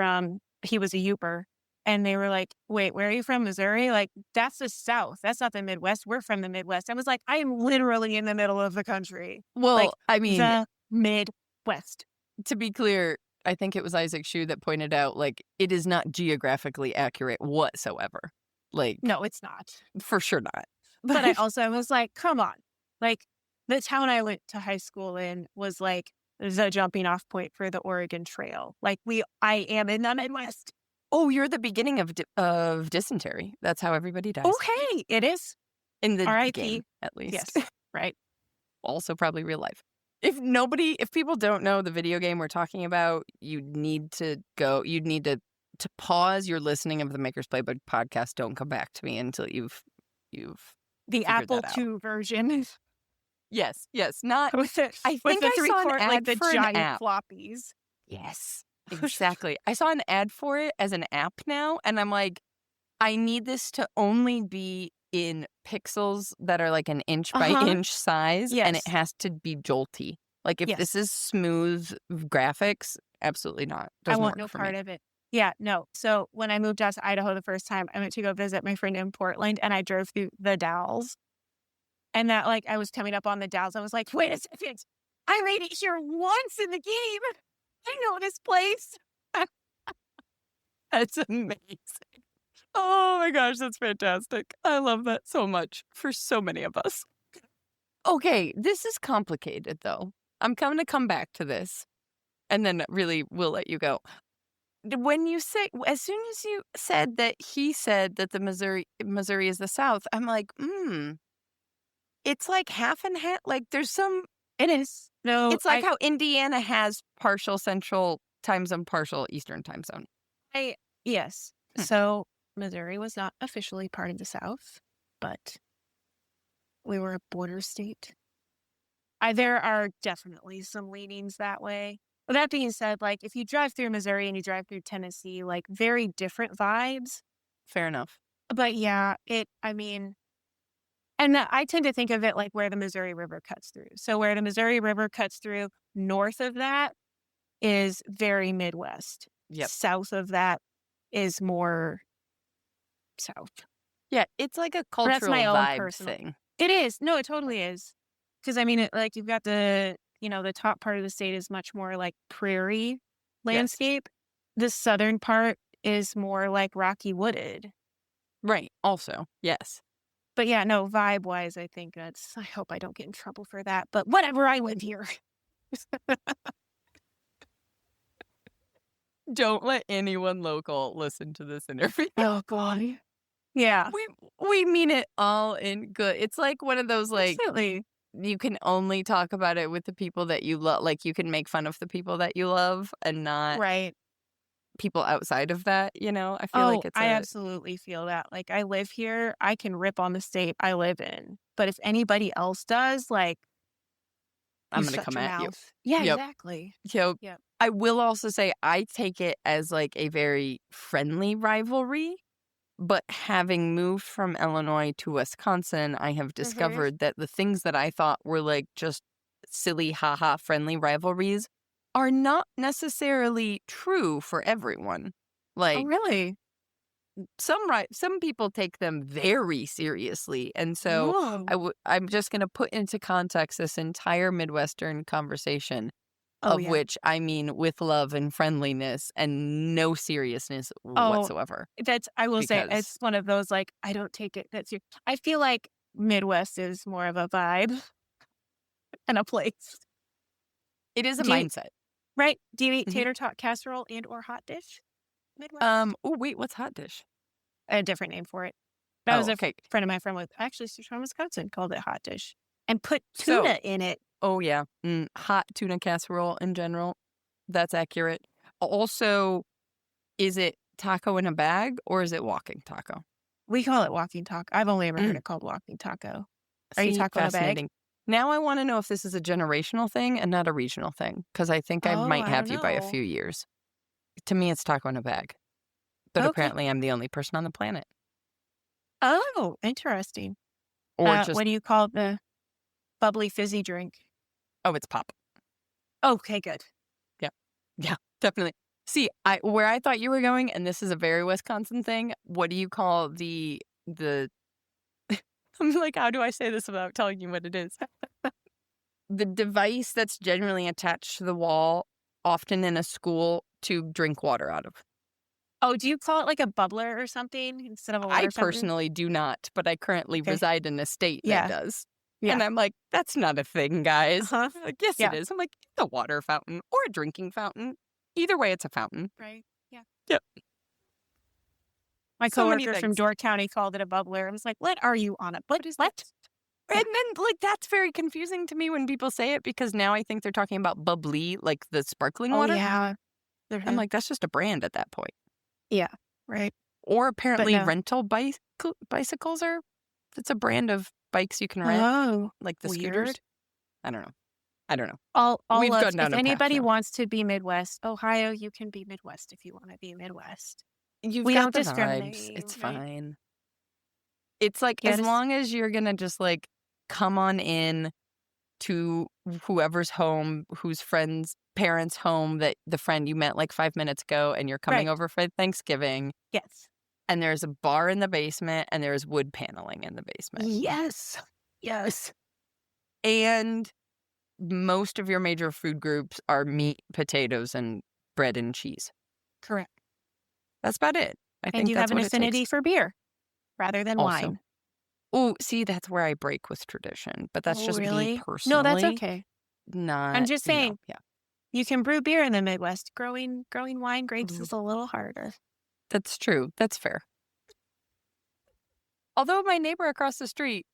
he was a Yooper. And they were like, wait, where are you from? Missouri? Like, that's the South. That's not the Midwest. We're from the Midwest. I was like, I am literally in the middle of the country. Well, like, I mean, the Midwest. To be clear, I think it was Isaac Shue that pointed out, like, it is not geographically accurate whatsoever. Like, no, it's not. For sure not. But I also was like, come on. Like, the town I went to high school in was like the jumping off point for the Oregon Trail. Like, I am in the Midwest. Oh, you're the beginning of dysentery. That's how everybody dies. Okay, it is. In the R.I.P. game, at least. Yes, right. Also probably real life. If people don't know the video game we're talking about, you'd need to pause your listening of the Maker's Playbook podcast. Don't come back to me until you've the Apple II version. Yes, not. I think I saw an ad for giant an app. Floppies. Yes. Exactly. I saw an ad for it as an app now, and I'm like, I need this to only be in pixels that are like an inch by inch size, and it has to be jolty. Like, if this is smooth graphics, absolutely not. I want no part of it. Yeah, no. So when I moved out to Idaho the first time, I went to go visit my friend in Portland, and I drove through the Dalles. And that, like, I was coming up on the Dalles. I was like, wait a second. I made it here once in the game. I know this place. That's amazing. Oh my gosh, that's fantastic. I love that so much for so many of us. Okay, this is complicated though. I'm going to come back to this and then really we'll let you go. When you say, as soon as you said that he said that the Missouri is the South, I'm like, it's like half and half. Like there's some. It is. No, it's like how Indiana has partial Central time zone, partial Eastern time zone. Yes. So Missouri was not officially part of the South, but we were a border state. There are definitely some leanings that way. But that being said, like if you drive through Missouri and you drive through Tennessee, like very different vibes. Fair enough. But yeah, I mean, and I tend to think of it like where the Missouri River cuts through. So where the Missouri River cuts through, north of that is very Midwest. Yep. South of that is more South. Yeah, it's like a But that's cultural my own vibe personal. thing. It is. No, it totally is. Because I mean, like you've got the top part of the state is much more like prairie Yes. landscape. The southern part is more like rocky wooded. Right. Also, yes. But yeah, no, vibe wise, I think I hope I don't get in trouble for that. But whatever, I live here. Don't let anyone local listen to this interview. Oh, God. Yeah, We mean it all in good. It's like one of those, like, absolutely. you can only talk about it with the people that you love. Like, you can make fun of the people that you love and not Right. people outside of that, I feel Oh, like it's I a absolutely feel that. Like, I live here. I can rip on the state I live in. But if anybody else does, like, you I'm gonna shut come your at you. mouth. Yeah, Yep. exactly. So, Yep. I will also say I take it as, like, a very friendly rivalry, but having moved from Illinois to Wisconsin, I have Mhm. discovered that the things that I thought were, like, just silly, haha, friendly rivalries are not necessarily true for everyone. Oh, Like, really? some people take them very seriously, and so Oh. I'm just gonna put into context this entire Midwestern conversation, Oh, of yeah. which I mean with love and friendliness and no seriousness Oh, whatsoever, I will say because it's one of those, like, I don't take it that serious. I feel like Midwest is more of a vibe and a place. it is a Do you mindset. right? Do you eat Mhm. tater tot casserole and or hot dish? Midwest? Oh, wait, what's hot dish? A different name for it. That was Oh, a okay. friend of mine from actually she's from Wisconsin, called it hot dish and put So tuna in it. oh, yeah, hot tuna casserole in general, that's accurate. Also, is it taco in a bag or is it walking taco? We call it walking taco. I've only ever heard Mm, it called walking taco. Are you see, taco in a bag? fascinating. Now I wanna know if this is a generational thing and not a regional thing, because I think I Oh, might I don't have you by a know. few years. To me, it's taco in a bag, but Okay. apparently I'm the only person on the planet. Oh, interesting. Or just What do you call the bubbly fizzy drink? oh, it's pop. Okay, good. Yeah. Yeah, definitely. See, I where I thought you were going, and this is a very Wisconsin thing, what do you call the I'm like, "How do I say this without telling you what it is?" The device that's generally attached to the wall, often in a school, to drink water out of. Oh, do you call it like a bubbler or something instead of a I water fountain? personally do not, but I currently Okay. reside in a state that Yeah. does. Yeah. And I'm like, "That's not a thing, guys." Uh-huh. They're like, "Yes, it Yeah. is." I'm like, "It's a water fountain or a drinking fountain. Either way, it's a fountain." Right. Yeah. Yep. My So many coworker from things. Door County called it a bubbler. I was like, "What are you on it? What is that? And Yeah. then, like, that's very confusing to me when people say it because now I think they're talking about bubbly, like the sparkling Oh, water. yeah. I'm Mhm. like, that's just a brand at that point. Yeah. Right. Or But apparently no. rental bicycles are it's a brand of bikes you can rent, Oh, like the scooters. weird. I don't know. I don't know. All We've of gone if down a path anybody now. wants to be Midwest, Ohio, you can be Midwest if you wanna be Midwest. You've We got don't the vibes. discriminate, It's right? fine. It's like Yeah, as just long as you're gonna just like come on in to whoever's home, whose friend's parents' home that the friend you met like 5 minutes ago, and you're coming right. over for Thanksgiving, Yes. and there's a bar in the basement, and there's wood paneling in the basement. Yes. Yes. And most of your major food groups are meat, potatoes, and bread and cheese. Correct. That's about it. I And think you have that's an what it takes. affinity for beer rather than Also, wine. oh, see, that's where I break with tradition, but that's Oh, just me really? No, that's personally, okay. I'm not, just saying, yeah. you can brew beer in the Midwest. Growing wine grapes Ooh, is a little harder. that's true. That's fair. Although my neighbor across the street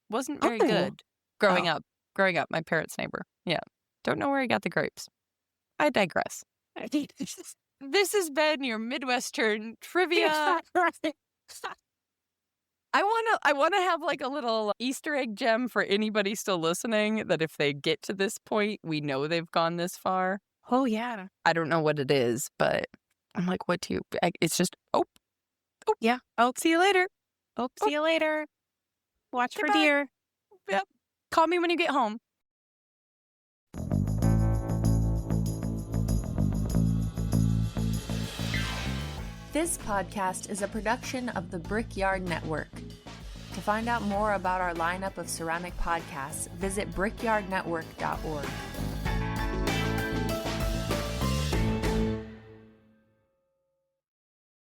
wasn't very Oh. good Oh. growing up. Growing up, my parents' neighbor. Yeah. Don't know where he got the grapes. I digress. this has been your Midwestern trivia. Right. I wanna have, like, a little Easter egg gem for anybody still listening that if they get to this point, we know they've gone this far. Oh, yeah. I don't know what it is, but I'm like, "What do you" it's just, "Oh, oh, Yeah. Oh, see you later. oh, Oh, see you later. Watch for goodbye. deer. Yep. Call me when you get home." This podcast is a production of the Brickyard Network. To find out more about our lineup of ceramic podcasts, visit brickyardnetwork.org.